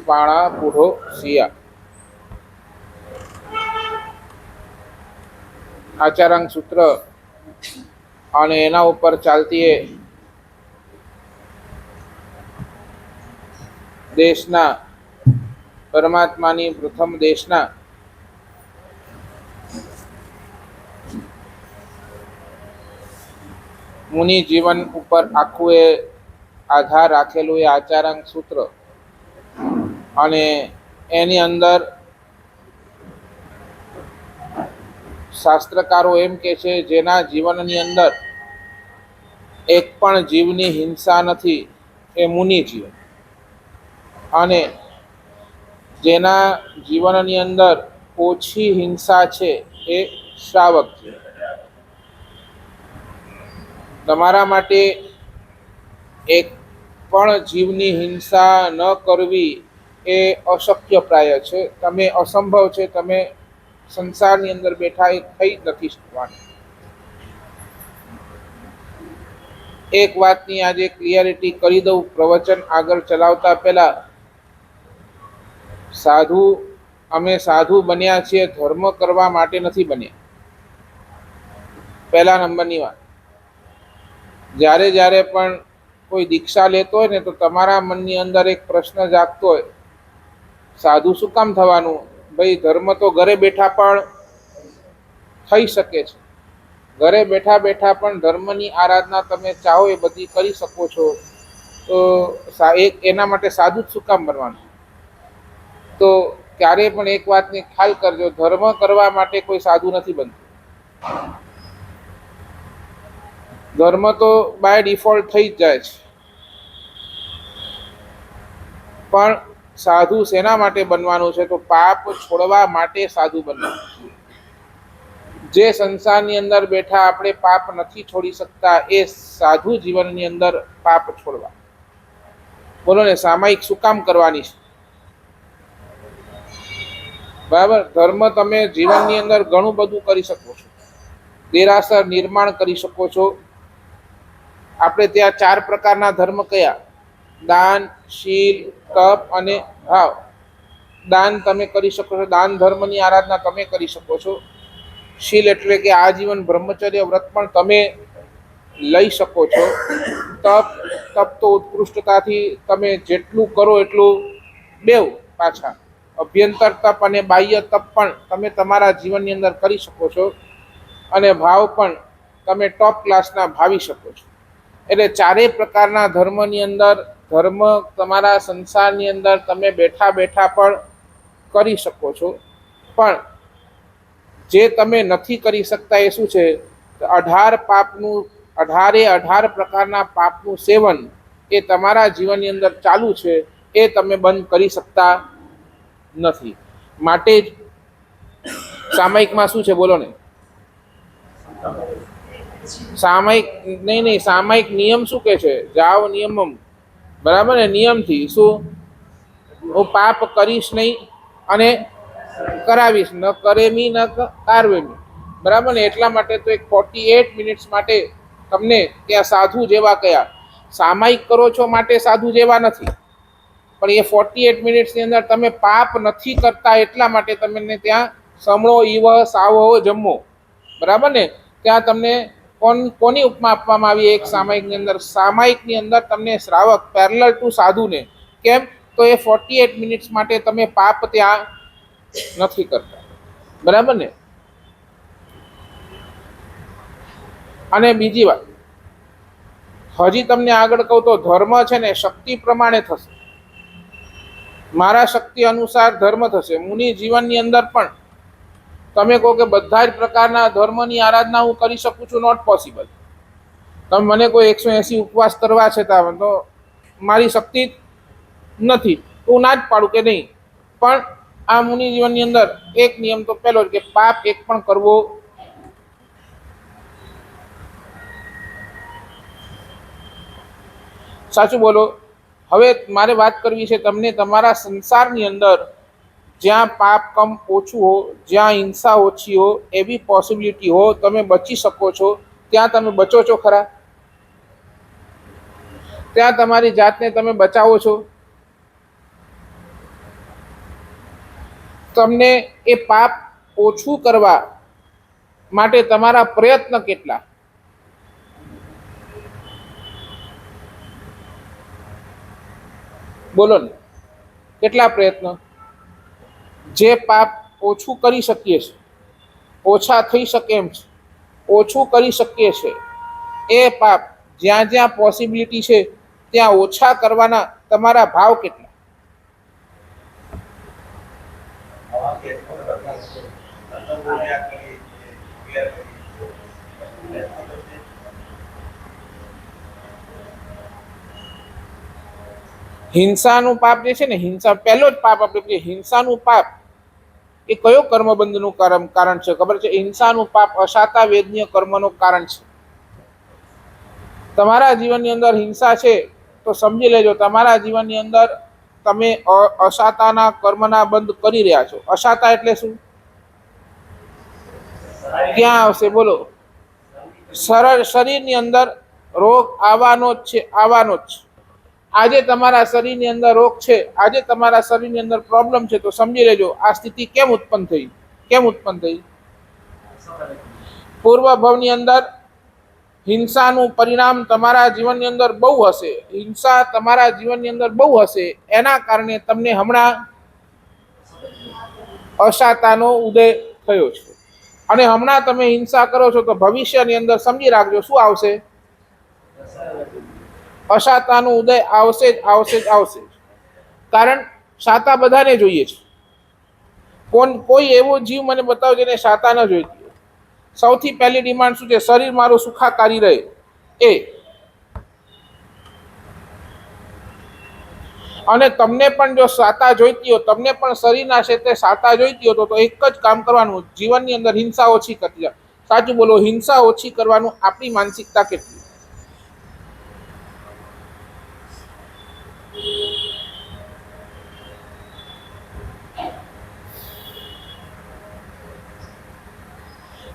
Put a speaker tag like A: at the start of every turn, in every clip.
A: પાણા પૂઢો સિયા આચારાંગ સૂત્ર અને એના ઉપર ચાલતી દેશના પરમાત્માની પ્રથમ દેશના મુનિ જીવન ઉપર આખું એ આધાર રાખેલું એ આચારાંગ સૂત્ર અને એની અંદર શાસ્ત્રકારો એમ કે છે જેના જીવનની અંદર એક પણ જીવની હિંસા નથી એ મુનિ જીવન, અને જેના જીવનની અંદર ઓછી હિંસા છે એ શ્રાવક જીવન. તમારા માટે એક પણ જીવની હિંસા ન કરવી એ અશક્ય પ્રાય છે, તમે અસંભવ છે, તમે સંસારની અંદર બેઠા એ થઈ નથી શકવાનું. એક વાતની આજે ક્લિયરિટી કરી દઉં પ્રવચન આગળ ચલાવતા પહેલા. અમે સાધુ બન્યા છીએ ધર્મ કરવા માટે નથી બન્યા. પહેલા નંબરની વાત, જ્યારે જ્યારે પણ કોઈ દીક્ષા લેતો હોય ને તો તમારા મનની અંદર એક પ્રશ્ન જાગતો હોય, સાધુ શું કામ થવાનું? ભાઈ ધર્મ તો ઘરે બેઠા પણ થઈ શકે છે. ઘરે બેઠા બેઠા પણ ધર્મની આરાધના તમે ચાહો એ બધી કરી શકો છો. તો એના માટે સાધુ જ શું કામ બનવાનું? તો ક્યારેય પણ એક વાતને ખ્યાલ કરજો, ધર્મ કરવા માટે કોઈ સાધુ નથી બનતું. ધર્મ તો બાય ડિફોલ્ટ થઈ જ જાય છે, પણ સાધુ શેના માટે બનવાનું છે? તો પાપ છોડવા માટે સાધુ બનવાનું. જે સંસારની અંદર બેઠા આપણે પાપ નથી છોડી શકતા, એ સાધુ જીવનની અંદર પાપ છોડવા. બોલો ને, સામાયિક શું કામ કરવાની છે? બરાબર. ધર્મ તમે જીવનની અંદર ઘણું બધું કરી શકો છો. દેરાસર નિર્માણ કરી શકો છો. આપણે ત્યાં 4 પ્રકારના ધર્મ કયા? દાન, શીલ, તપ અને ભાવ. દાન તમે કરી શકો છો, દાન ધર્મની આરાધના તમે કરી શકો છો. શીલ એટલે કે આજીવન બ્રહ્મચર્ય વ્રત પણ તમે લઈ શકો છો. તપ તો ઉત્કૃષ્ટતાથી તમે જેટલું કરો એટલું બેવ પાછા. અભ્યંતર તપ અને બાહ્ય તપ પણ તમે તમારા જીવનની અંદર કરી શકો છો. અને ભાવ પણ તમે ટોપ ક્લાસના ભાવી શકો છો. એટલે 4 પ્રકારના ધર્મની અંદર ધર્મ તમારા સંસારની અંદર તમે બેઠા બેઠા પણ કરી શકો છો. પણ જે તમે નથી કરી શકતા એ શું છે? 18 પ્રકારના પાપનું સેવન એ તમારા જીવનની અંદર ચાલુ છે, એ તમે બંધ કરી શકતા નથી. માટે જ સામાયિકમાં શું છે બોલો ને? સામાયિક નિયમ શું કે છે? જાવ નિયમમ. બરાબર ને? નિયમથી શું? હું પાપ કરીશ નહીં અને કરાવીશ, ન કરેમી ન કારવેમી. બરાબર ને? એટલા માટે તો એક 48 મિનિટ્સ માટે તમને ત્યાં સાધુ જેવા કયા? સામાયિક કરો છો માટે સાધુ જેવા નથી, પણ એ 48 મિનિટ્સની અંદર તમે પાપ નથી કરતા એટલા માટે તમને ત્યાં સમળો ઈવ સાવો જમવો. બરાબર ને? ત્યાં તમને કોની ઉપમા આપવામાં આવી? એક સામાયિકની અંદર. સામાયિકની અંદર તમને શ્રાવક પેરેલલ ટુ સાધુને. કેમ? તો એ 48 મિનિટ્સ માટે તમે પાપ ત્યાં નથી કરતા. બરાબર ને? અને બીજી વાત, હજી તમને આગળ કહું તો ધર્મ છે ને શક્તિ પ્રમાણે થશે. મારા શક્તિ અનુસાર ધર્મ થશે. મુનિ જીવનની અંદર પણ તમે કહો કે બધા જ પ્રકારના ધર્મની આરાધના હું કરી શકું છું, નોટ પોસિબલ. તમે મને કોઈ 180 ઉપવાસ કરવા છે તો મારી શક્તિ નથી, હું ના જ પાડું કે નહીં. પણ આ મુનિ જીવનની અંદર એક નિયમ તો પહેલો જ કે પાપ એક પણ કરવો. સાચું બોલો. હવે મારે વાત કરવી છે તમને, તમારા સંસારની અંદર જ્યાં પાપ કમ ઓછું હો, જ્યાં હિંસા ઓછી હો, એવી પોસિબિલિટી હો તમે બચી શકો છો, ત્યાં તમે બચો છો ખરા? ત્યાં તમારી જાતને તમે બચાવો છો? તમને એ પાપ ઓછું કરવા માટે તમારા પ્રયત્ન કેટલા? બોલો ને, કેટલા પ્રયત્ન? જે પાપ ઓછું કરી શકીએ છીએ, ઓછા થઈ શકે એમ છે, ઓછું કરી શકીએ છે, એ પાપ જ્યાં જ્યાં પોસિબિલિટી છે ત્યાં ઓછા કરવાના તમારા ભાવ કેટલા? હિંસાનું પાપ જે છે ને, હિંસા પહેલો જ પાપ આપણે કહીએ હિંસાનું પાપ, એ કયો કર્મબંધનું કારણ છે ખબર છે? હિંસાનું પાપ અશાતા વેદનીય કર્મનું કારણ છે. તમારા જીવનની અંદર હિંસા છે તો સમજી લેજો તમારા જીવનની અંદર તમે અશાતાના કર્મના બંધ કરી રહ્યા છો. અશાતા એટલે શું? ક્યાં આવશે બોલો? સરળ શરીરની અંદર રોગ આવવાનો જ છે, આવવાનો જ છે. આજે તમારા શરીરની અંદર રોગ છે, આજે તમારા શરીરની અંદર પ્રોબ્લેમ છે, તો સમજી લેજો આ સ્થિતિ કેમ ઉત્પન્ન થઈ? કેમ ઉત્પન્ન થઈ? પૂર્વ ભવની અંદર હિંસાનું પરિણામ તમારા જીવનની અંદર બહુ હશે, હિંસા તમારા જીવનની અંદર બહુ હશે, એના કારણે તમને હમણાં અશાતાનો ઉદય થયો છે. અને હમણાં તમે હિંસા કરો છો તો ભવિષ્યની અંદર સમજી રાખજો શું આવશે? અશાતાનો ઉદય આવશે જ, આવશે જ, આવશે. કારણ શાતા બધાને જોઈએ છે. કોઈ એવો જીવ મને બતાવો જેને શાતા ન જોઈતી. સૌથી પહેલી ડિમાન્ડ શું છે? શરીર મારું સુખાકારી રહે. એ અને તમને પણ જો શાતા જોઈતી હો, તમને પણ શરીરના ક્ષેત્રે શાતા જોઈતી હો તો એક જ કામ કરવાનું, જીવનની અંદર હિંસા ઓછી કરતી જાય. સાચું બોલો, હિંસા ઓછી કરવાનું આપણી માનસિકતા કેટલી?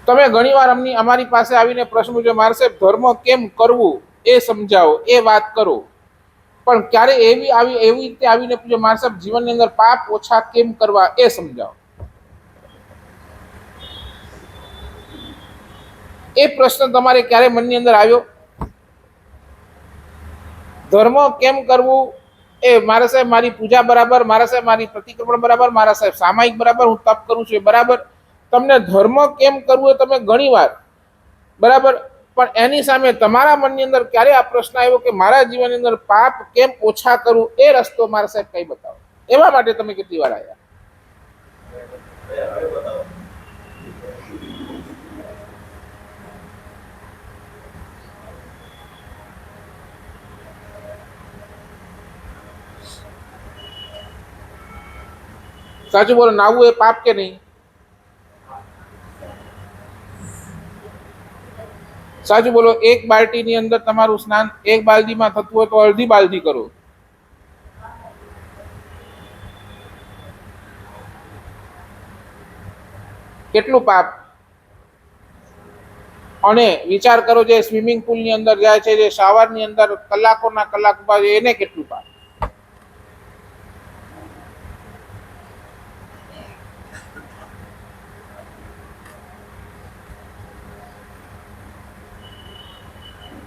A: તમે ઘણીવાર અમારી પાસે આવીને પ્રશ્ન પૂછો, મારે સાહેબ ધર્મ કેમ કરવું એ સમજાવો, એ વાત કરો. પણ ક્યારે એવી રીતે આવીને પૂછો, મારે સાહેબ જીવનની અંદર પાપ ઓછા કેમ કરવા એ સમજાવો. એ પ્રશ્ન તમારે ક્યારે મનની અંદર આવ્યો? ધર્મ કેમ કરવું એ મારા સાહેબ મારી પૂજા બરાબર, મારા સાહેબ મારી પ્રતિક્રમણ બરાબર, મારા સાહેબ સામાયિક બરાબર, હું તપ કરું છું એ બરાબર. તમને ધર્મ કેમ કરવું એ તમે ઘણી વાર બરાબર, પણ એની સામે તમારા મનની અંદર ક્યારે આ પ્રશ્ન આવ્યો કે મારા જીવનની અંદર પાપ કેમ ઓછા કરવું? એ રસ્તો મારા સાહેબ કઈ બતાવો. એવા માટે તમે કેટલી વાર આવ્યા? સાચું બોલો, નાવું એ પાપ કે નહીં? સાચું બોલો, એક બાલ્ટીની અંદર તમારું સ્નાન એક બાલદીમાં થતું હોય તો અડધી બાલદી કરો. કેટલું પાપ? અને વિચાર કરો જે સ્વિમિંગ પુલની અંદર જાય છે, જે શાવરની અંદર કલાકોના કલાક બાદ, એને કેટલું પાપ?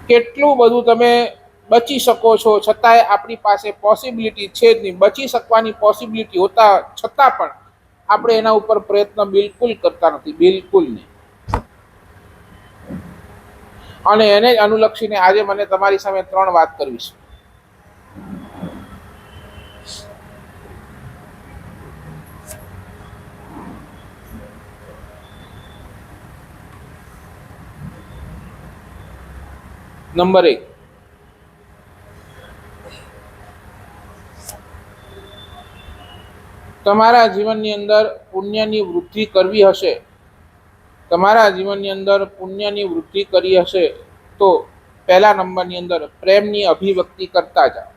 A: કેટલું બધું તમે બચી શકો છો, છતાંય આપણી પાસે પોસિબિલિટી છે જ નહીં. બચી શકવાની પોસિબિલિટી હોતા છતાં પણ આપણે એના ઉપર પ્રયત્ન બિલકુલ કરતા નથી, બિલકુલ નહીં. અને એને જ અનુલક્ષીને આજે મને તમારી સામે 3 વાત કરવી છે. નંબર 1, તમારા જીવનની અંદર પુણ્યની વૃદ્ધિ કરવી હશે, તમારા જીવનની અંદર પુણ્યની વૃદ્ધિ કરી હશે તો પહેલા નંબરની અંદર પ્રેમની અભિવ્યક્તિ કરતા જાઓ.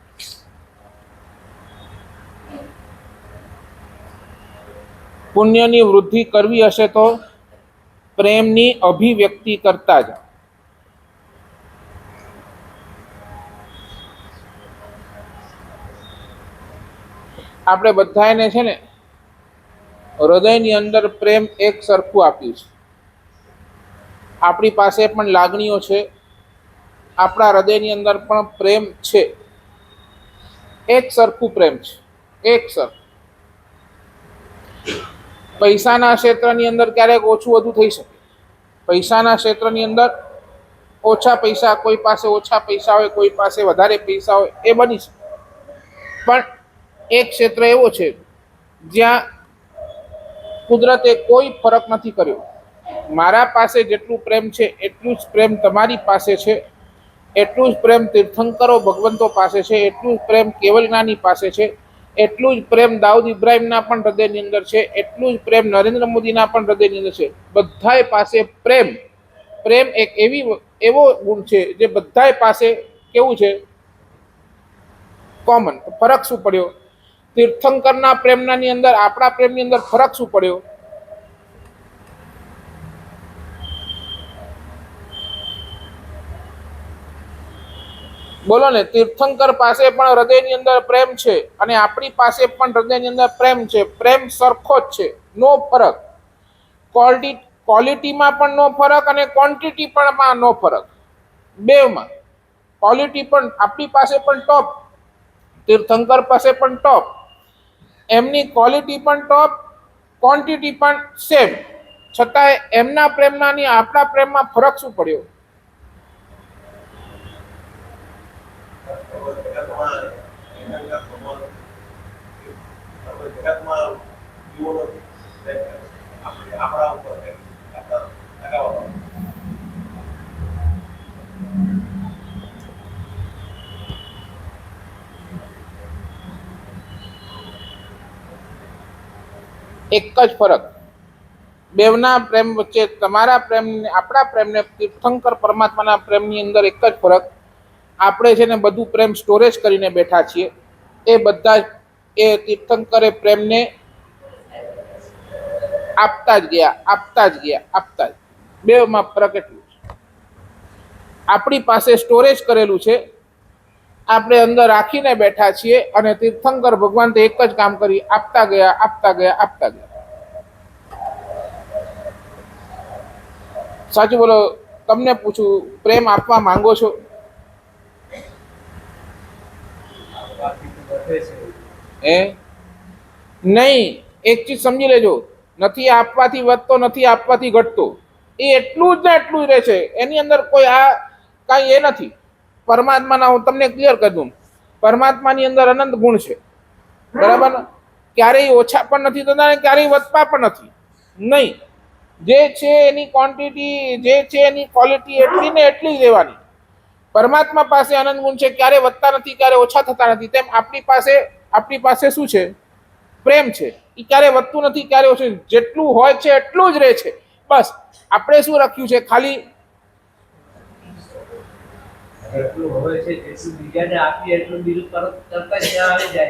A: પુણ્યની વૃદ્ધિ કરવી હશે તો પ્રેમની અભિવ્યક્તિ કરતા જાઓ. આપણે બધાને છે ને હૃદયની અંદર પ્રેમ એક સરખું આપ્યું છે. આપણી પાસે પણ લાગણીઓ છે, આપણા હૃદયની અંદર પણ પ્રેમ છે. એક સરખું પ્રેમ છે, એક સરખું. પૈસાના ક્ષેત્રની અંદર ક્યારેક ઓછું વધુ થઈ શકે. પૈસાના ક્ષેત્રની અંદર ઓછા પૈસા, કોઈ પાસે ઓછા પૈસા હોય, કોઈ પાસે વધારે પૈસા હોય, એ બની શકે. પણ એક ક્ષેત્ર એવો છે જ્યાં કુદરતે કોઈ ફરક નથી કર્યો. મારા પાસે જેટલું પ્રેમ છે એટલું જ પ્રેમ તમારી પાસે છે, એટલું જ પ્રેમ તીર્થંકરો ભગવંતો પાસે છે, એટલું જ પ્રેમ કેવલ જ્ઞાની પાસે છે, એટલું જ પ્રેમ દાઉદ ઇબ્રાહિમના પણ હૃદયની અંદર છે, એટલું જ પ્રેમ નરેન્દ્ર મોદીના પણ હૃદયની અંદર છે. બધાય પાસે પ્રેમ. પ્રેમ એક એવો ગુણ છે જે બધાય પાસે કેવું છે, કોમન. ફરક શું પડ્યો? તીર્થંકરના પ્રેમની અંદર આપણા પ્રેમની અંદર ફરક શું પડ્યો? બોલો ને. તીર્થંકર પાસે પણ હૃદયની અંદર પ્રેમ છે અને આપણી પાસે પણ હૃદયની અંદર પ્રેમ છે. પ્રેમ સરખો જ છે, નો ફરક. ક્વોલિટીમાં પણ નો ફરક અને ક્વોન્ટિટી પણ નો ફરક. બેમાં ક્વોલિટી પણ આપણી પાસે પણ ટોપ, તીર્થંકર પાસે પણ ટોપ. એમની ક્વોલિટી પણ ટોપ, ક્વોન્ટિટી પણ સેમ. છતાંય એમના પ્રેમના ની આપણા પ્રેમમાં ફરક શું પડ્યો? એક જ ફરક. બેવના પ્રેમ વચ્ચે, તમારા પ્રેમ ને આપણા પ્રેમને, તીર્થંકર પરમાત્માના પ્રેમની અંદર એક જ ફરક. આપણે છે ને બધું પ્રેમ સ્ટોરેજ કરીને બેઠા છીએ. એ બધા એ તીર્થંકરે પ્રેમને આપતા જ ગયા, આપતા જ ગયા, આપતા જ. બેમાં ફરક એટલું છે. આપણી પાસે સ્ટોરેજ કરેલું છે, આપણે અંદર રાખીને બેઠા છીએ, અને તીર્થંકર ભગવાન તો એક જ કામ કરી, આપતા ગયા, આપતા ગયા, આપતા ગયા. સાચું બોલો. તમને પૂછું, પ્રેમ આપવા માંગો છો? નહીં. એક ચીજ સમજી લેજો, નથી આપવાથી વધતો, નથી આપવાથી ઘટતો. એ એટલું જ ને એટલું જ રહે છે. એની અંદર કોઈ આ કાંઈ એ નથી. પરમાત્માના હું તમને ક્લિયર કરી દઉં, પરમાત્માની અંદર અનંત ગુણ છે, બરાબર? ક્યારેય ઓછા પણ નથી થતા, ક્યારેય વધતા પણ નથી. નહીં. જે છે એની ક્વોન્ટિટી, જે છે એની ક્વોલિટી એટલી ને એટલી જ રહેવાની. પરમાત્મા પાસે આનંદ ગુણ છે, ક્યારે વધતા નથી, ક્યારે ઓછા થતા નથી. તેમ આપણી પાસે શું છે? પ્રેમ છે. એ ક્યારે વધતું નથી, ક્યારે ઓછું. જેટલું હોય છે એટલું જ રહે છે. બસ આપણે શું રાખ્યું છે? ખાલી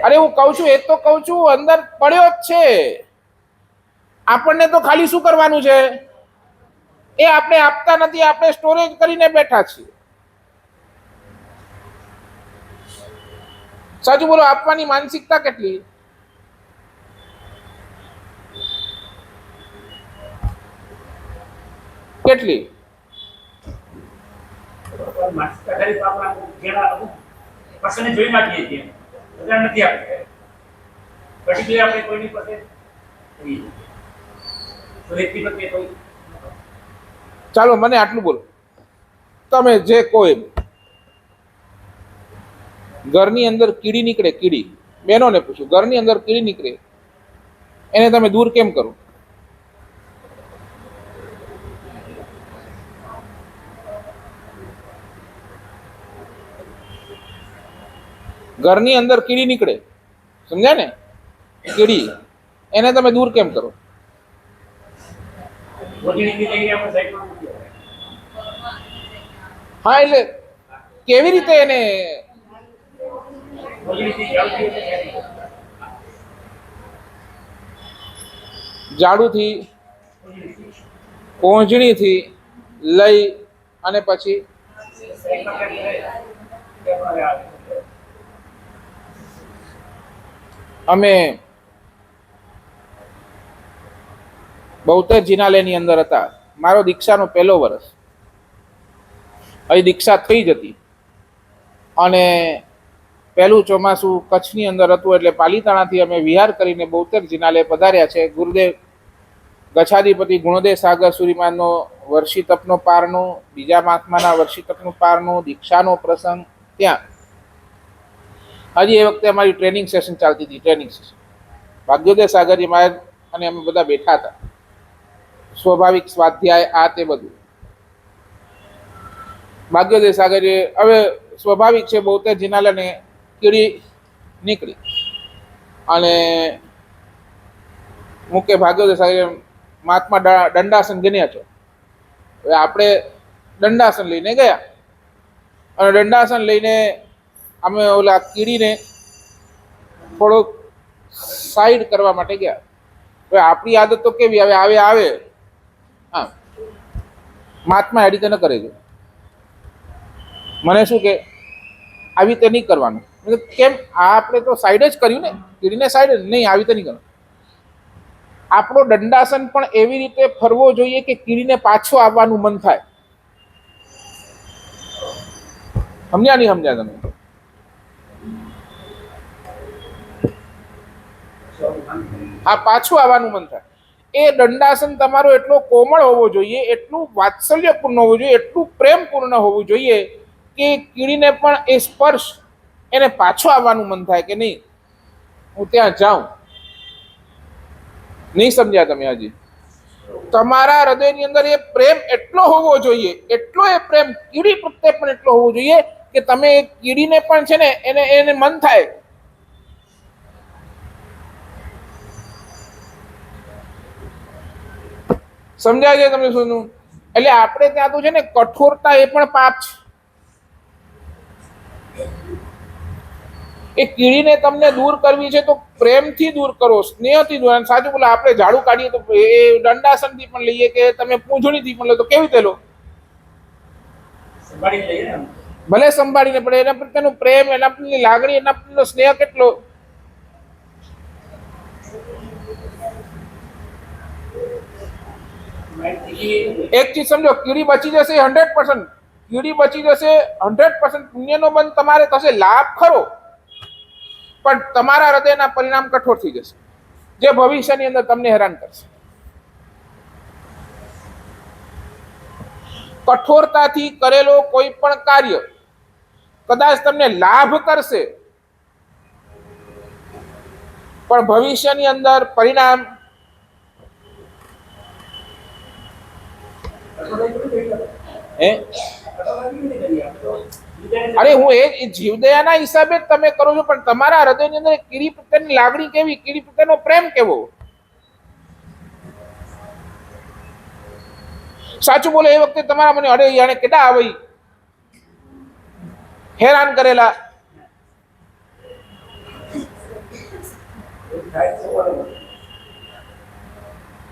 A: અરે હું કઉ છું, એ તો કઉ છું, અંદર પડ્યો જ છે. આપણને તો ખાલી શું કરવાનું છે? એ આપણે આપતા નથી, આપણે સ્ટોરેજ કરીને બેઠા છીએ. સાચું બોલો. આપવાની માનસિકતા કેટલી? કેટલી? ચાલો મને આટલું બોલો, તમે જે કહો એમ. ઘરની અંદર કીડી નીકળે, કીડી. બહેનોને પૂછું, ઘરની અંદર કીડી નીકળે, એને તમે દૂર કેમ કરો? ઘરની અંદર કીડી નીકળે, સમજ્યા ને? કીડી, એને તમે દૂર કેમ કરો? હા, એટલે કેવી રીતે એને ઝાડુથી, કોંજણીથી લઈ અને પછી અમે બોતેર જિનાલયની અંદર હતા. મારો દીક્ષાનો પહેલો વર્ષ, અહીં દીક્ષા થઈ જ હતી અને પહેલું ચોમાસું કચ્છની અંદર હતું એટલે પાલીતાણાથી અમે વિહાર કરીને બોતેર જિનાલય પધાર્યા છે. ગુરુદેવ ગચ્છાધિપતિ ગુણદેવ સાગર સુરીમાનનો વર્ષી તપનો પારનો, બીજા મહાત્માના વર્ષી તપનો પારનો, દીક્ષાનો પ્રસંગ ત્યાં. હજી એ વખતે અમારી ટ્રેનિંગ સેશન ચાલતી હતી. ટ્રેનિંગ સેશન ભાગ્યોદય સાગરજી મહારાજ અને અમે બધા બેઠા હતા. સ્વાભાવિક સ્વાધ્યાય આ તે બધું. ભાગ્યોદય સાગરજી હવે સ્વાભાવિક છે બોતેર જિનાલયને કીડી નીકળી અને મુકે ભાગ્યોદય સાગર મહાત્મા દંડાસન ગણ્યા છો. હવે આપણે દંડાસન લઈને ગયા અને દંડાસન લઈને અમે ઓલા કીડીને થોડોક સાઈડ કરવા માટે ગયા. હવે આપણી આદત તો કેવી, હવે આવે હા મહાત્મા હેડી તો ન કરે છે. મને શું કે આવી રીતે નહીં કરવાનું. કેમ? આપણે તો સાઈડ જ કર્યું ને, કીડીને સાઈડ જ નહીં, આવી રીતે નહીં કરવાનું. આપણો દંડાસન પણ એવી રીતે ફરવો જોઈએ કે કીડીને પાછો આવવાનું મન થાય. સમજ્યા નહીં સમજ્યા તમે? આ પાછું આવવાનું મન થાય. એ દંડાસન તમારો એટલો કોમળ હોવો જોઈએ, એટલું વાત્સલ્યપૂર્ણ હોવું જોઈએ, એટલું પ્રેમપૂર્ણ હોવું જોઈએ કે કીડીને પણ એ સ્પર્શ એને પાછો આવવાનું મન થાય કે નહીં હું ત્યાં જાઉં. નહીં સમજ્યા તમે? હજી તમારા હૃદયની અંદર એ પ્રેમ એટલો હોવો જોઈએ, એટલો એ પ્રેમ કીડી પ્રત્યે પણ એટલો હોવો જોઈએ કે તમે કીડીને પણ છે ને એને મન થાય. સમજાય છે તમને શું? એટલે આપણે ત્યાં તો છે ને કઠોરતા એ પણ પાપ છે. એ કીડીને તમને દૂર કરવી છે તો પ્રેમથી દૂર કરો, સ્નેહથી દૂર. સાચું બોલો, આપણે ઝાડુ કાઢીએ તો એ દંડાસનથી પણ લઈએ કે તમે પૂંછડીથી પણ લો તો કેવી રીતે લો? ભલે સંભાળીને, પણ એના પ્રત્યેનો પ્રેમ, એના પ્રત્યેની લાગણી, એના પ્રત્યેનો સ્નેહ કેટલો. એક ચીજ સમજો, કીડી બચી જશે 100%, કીડી બચી જશે 100%, પુણ્યનો બંધ તમારે થશે, લાભ ખરો, પણ તમારા હૃદયના પરિણામ કઠોર થઈ જશે જે ભવિષ્યની અંદર તમને હેરાન કરશે. કઠોરતાથી કરેલો કોઈ પણ કાર્ય કદાચ તમને લાભ કરશે પણ ભવિષ્યની અંદર પરિણામ અરે હું એ જીવદયાના હિસાબે જ તમે કરો છો, પણ તમારા હૃદયની અંદર કીડી પ્રત્યેની લાગણી કેવી, કીડી પ્રત્યેનો પ્રેમ કેવો. સાચું બોલે એ વખતે તમારા મને અરે યાને કેટલા આવે હેરાન કરેલા.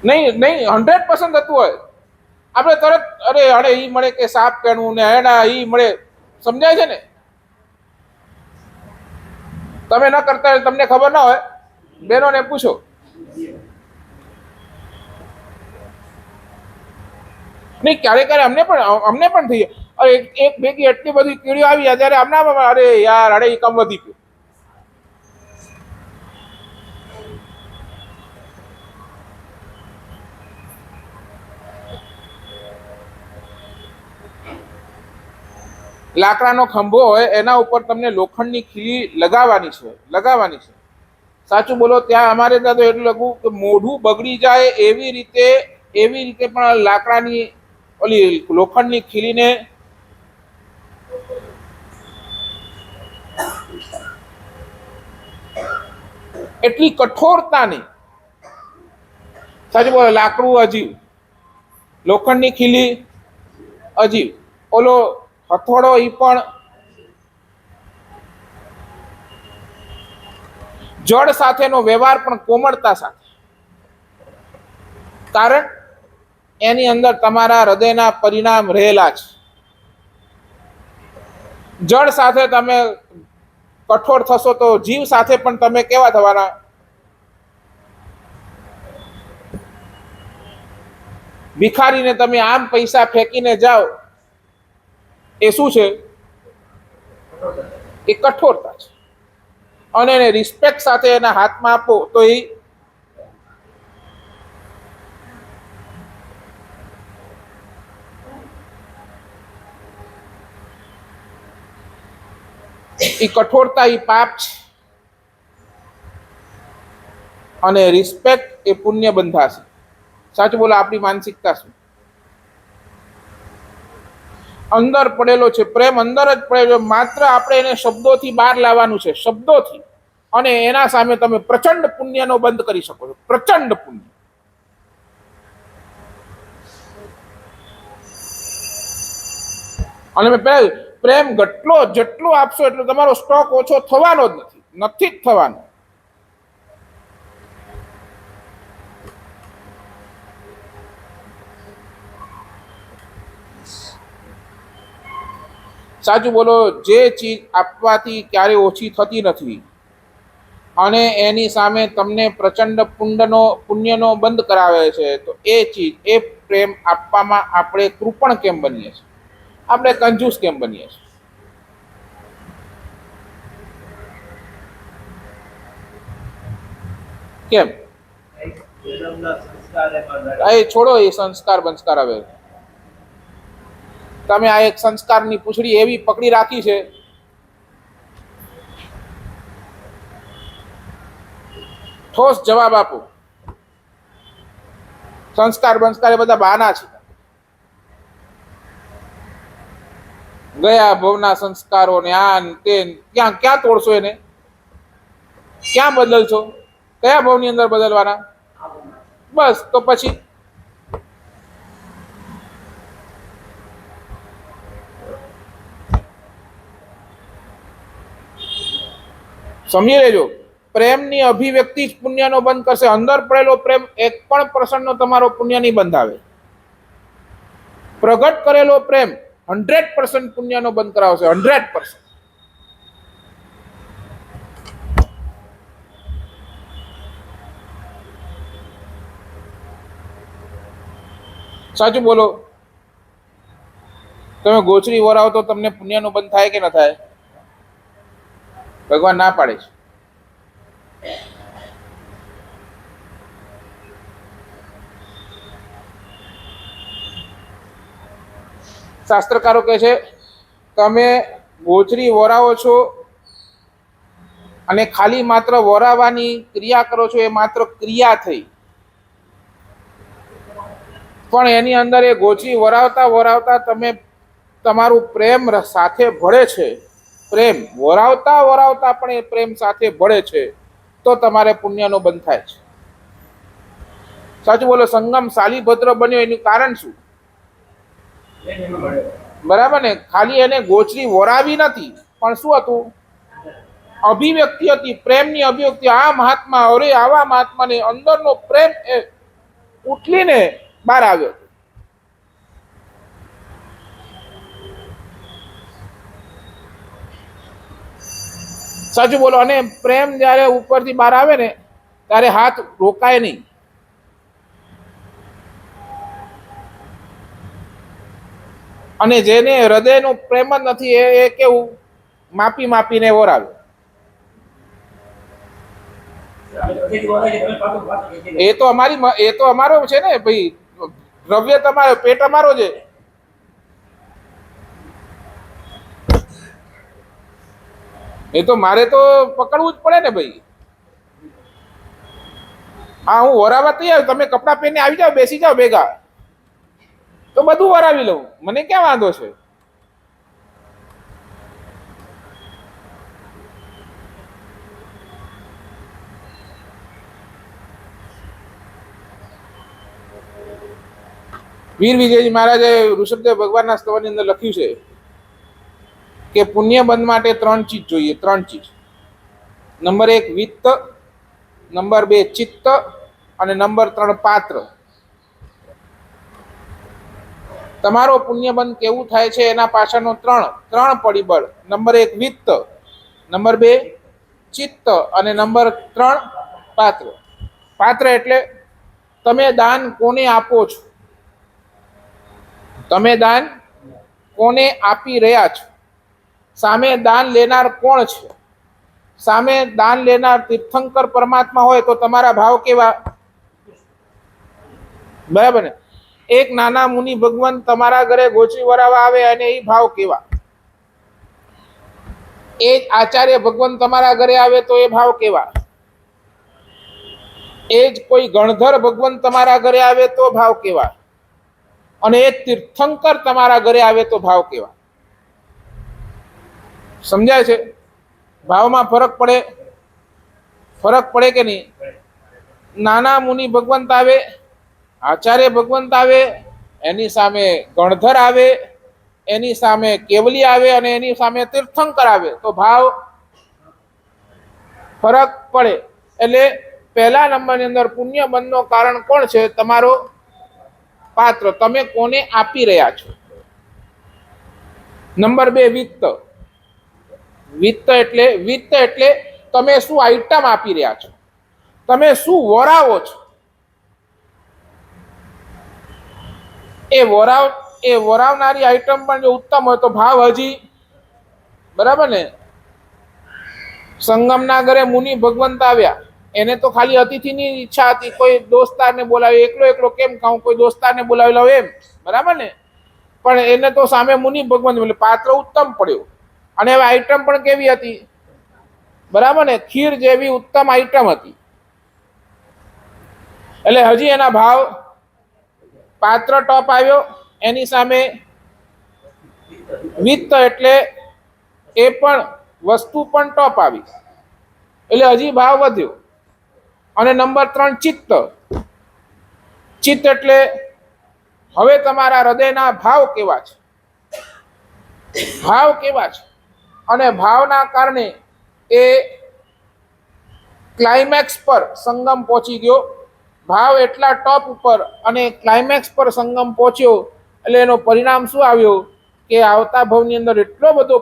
A: નહીં 100% થતું હોય આપણે તરત અરે અરે ઈ મળે કે સાપ કેણું ને એના ઈ મળે. સમજાય છે ને? તમે ન કરતા હોય, તમને ખબર ના હોય, બહેનોને પૂછો. નહીં ક્યારેક અમને પણ થઈ અરે એક ભેગી એટલી બધી કીડીઓ આવી ત્યારે આમના અરે યાર અરે ઈ કમ વધી ગયું. લાકડાનો ખંભો હોય એના ઉપર તમને લોખંડની ખીલી લગાવવાની છે. સાચું બોલો, ત્યાં અમારે ત્યાં તો એટલું લખવું કે મોઢું બગડી જાય એવી રીતે પણ લાકડાની ઓલી લોખંડની ખીલીને એટલી કઠોરતા નહીં. સાચું બોલો, લાકડું અજીવ, લોખંડની ખીલી અજીવ, ઓલો હથોડો ઈ પણ જળ સાથેનો વ્યવહાર પણ કોમળતા સાથે. કારણ એની અંદર તમારા હૃદયના પરિણામ રહેલા છે. જળ સાથે તમે કઠોર થશો તો જીવ સાથે પણ તમે કેવા થવાના? ભિખારીને તમે આમ પૈસા ફેંકીને જાઓ, એ શું છે? એ કઠોરતા છે. અને એને રિસ્પેક્ટ સાથે એના હાથમાં આપો તો એ કઠોરતા એ પાપ છે, અને રિસ્પેક્ટ એ પુણ્ય બંધાશે. સાચું બોલો, આપણી માનસિકતા શું? અંદર પડેલો છે પ્રેમ, અંદર જ પડેલો. માત્ર આપણે એને શબ્દોથી બહાર લાવવાનું છે, શબ્દોથી. અને એના સામે તમે પ્રચંડ પુણ્યનો બંધ કરી શકો છો, પ્રચંડ પુણ્ય. અને મેં પહેલા પ્રેમ જેટલો આપશો એટલો તમારો સ્ટોક ઓછો થવાનો જ નથી જ થવાનો. સાચું બોલો, જે ચીજ આપવાથી ક્યારે ઓછી થતી નથી અને એની સામે તમને પ્રચંડ પુણ્યનો બંધ કરાવે છે, તો એ ચીજ, એ પ્રેમ આપવામાં આપણે કૃપણ કેમ બનીએ છીએ? આપણે કંજૂસ કેમ બનીએ છીએ? કેમ? એ છોડો, એ સંસ્કાર બંસ્કાર આવે. તમે આ એક સંસ્કારની પૂંછડી એવી પકડી રાખી છે, ઠોસ જવાબ આપો. સંસ્કાર બંસ્કાર એ બધા બહાના છે. ગયા ભવના સંસ્કારો ને આ તે, ક્યાં તોડશો એને? ક્યાં બદલશો? કયા ભાવની અંદર બદલવાના? બસ, તો પછી સમજી લેજો, પ્રેમની અભિવ્યક્તિ જ પુણ્યનો બંધ કરશે. અંદર પડેલો પ્રેમ 1% તમારો પુણ્ય નહીં બંધાવે. પ્રગટ કરેલો પ્રેમ 100% પુણ્યનો બંધ કરાવશે, 100%. સાચું બોલો, તમે ગોચરી વરાવો તો તમને પુણ્યનો બંધ થાય કે ન થાય? ભગવાન ના પાડે છે. શાસ્ત્રકારો કહે છે, તમે ગોચરી વરાવો છો અને ખાલી માત્ર વરાવાની ક્રિયા કરો છો, એ માત્ર ક્રિયા થઈ. પણ એની અંદર એ ગોચરી વરાવતા તમે તમારું પ્રેમ સાથે ભળે છે. પ્રેમ વરાવતા પણ એ પ્રેમ સાથે ભળે છે, તો તમારે પુણ્યનો બંધ થાય છે. સાચું બોલો, સંગમ શાલીભદ્ર બન્યો એનું કારણ શું? બરાબર ને? ખાલી એને ગોચરી વરાવી નથી, પણ શું હતું? અભિવ્યક્તિ હતી, પ્રેમની અભિવ્યક્તિ. આ મહાત્મા, અરે આવા મહાત્માને અંદરનો પ્રેમ એ ઉઠલીને બહાર આવ્યો. સાચું બોલો. અને પ્રેમ જ્યારે ઉપરથી બહાર આવે ને, ત્યારે હાથ રોકાય નહીં. અને જેને હૃદયનો પ્રેમ જ નથી, એ કેવું માપીને વરાવે. એ તો અમારો છે ને ભાઈ, દ્રવ્ય તમારો, પેટ અમારો છે. એ તો મારે તો પકડવું જ પડે ને ભાઈ. હા, હું વરાવા તૈયાર. તમે કપડાં પહેરીને આવી જાઓ, બેસી જાઓ ભેગા, તો બધું વરાવી લઉં, મને ક્યાં વાંધો છે? વીર વિજયજી મહારાજે ઋષભદેવ ભગવાનના સ્તવની અંદર લખ્યું છે કે પુણ્ય બંધ માટે 3 ચીજ જોઈએ, 3 ચીજ. નંબર 1 વિત્ત, નંબર 2 ચિત્ત, અને નંબર 3 પાત્ર. તમારો પુણ્ય બંધ કેવું થાય છે એના પાછળનો 3 પરિબળ. નંબર 1 વિત્ત, નંબર 2 ચિત્ત, અને નંબર 3 પાત્ર. પાત્ર એટલે તમે દાન કોને આપો છો. તમે દાન કોને આપી રહ્યા છો? સામે દાન લેનાર કોણ છે? સામે દાન લેનાર તીર્થંકર પરમાત્મા હોય તો તમારા ભાવ કેવા? બરાબર ને? એક નાના મુનિ ભગવાન તમારા ઘરે ગોચરી વરાવા આવે અને એ ભાવ કેવા? એક આચાર્ય ભગવાન તમારા ઘરે આવે તો એ ભાવ કેવા? એ જ કોઈ ગણધર ભગવાન તમારા ઘરે આવે તો ભાવ કેવા? અને એક તીર્થંકર તમારા ઘરે આવે તો ભાવ કેવા? સમજાય છે? ભાવમાં ફરક પડે? ફરક પડે કે નહીં? નાના મુનિ ભગવંત આવે, આચાર્ય ભગવંત આવે, એની સામે ગણધર આવે, એની સામે કેવલી આવે અને એની સામે તીર્થંકર આવે તો ભાવ ફરક પડે. એટલે પહેલા નંબરની અંદર પુણ્ય બંધનો કારણ કોણ છે? તમારો પાત્ર. તમે કોને આપી રહ્યા છો? નંબર 2 વિત્ત. વિત્ત એટલે તમે શું આઈટમ આપી રહ્યા છો? તમે શું વરાવો છો? એ વરાવનારી આઈટમ પણ જો ઉત્તમ હોય તો ભાવ હજી બરાબર ને? સંગમના ઘરે મુનિ ભગવંત આવ્યા, એને તો ખાલી અતિથિની ઈચ્છા હતી, કોઈ દોસ્તારને બોલાવી, એકલો કેમ ખાઉં, કોઈ દોસ્તારને બોલાવી લો એમ, બરાબર ને? પણ એને તો સામે મુનિ ભગવંત એટલે પાત્ર ઉત્તમ પડ્યો. અને હવે આઈટમ પણ કેવી હતી? બરાબર ને? ખીર જેવી ઉત્તમ આઈટમ હતી. એટલે હજી એના ભાવ, પાત્ર ટોપ આવ્યો, એની સામે વિત્ત એટલે એ પણ વસ્તુ પણ ટોપ આવી, એટલે હજી ભાવ વધ્યો. અને નંબર 3 ચિત્ત. ચિત્ત એટલે હવે તમારા હૃદયના ભાવ કેવા છે? ભાવ કેવા છે? અને ભાવના કારણે એ ક્લાઇમેક્સ પર સંગમ પહોંચી ગયો. ભાવ એટલા ટોપ ઉપર અને ક્લાઇમેક્સ પર સંગમ પહોંચ્યો એટલે એનો પરિણામ શું આવ્યો કે આવતા ભવની અંદર એટલો બધો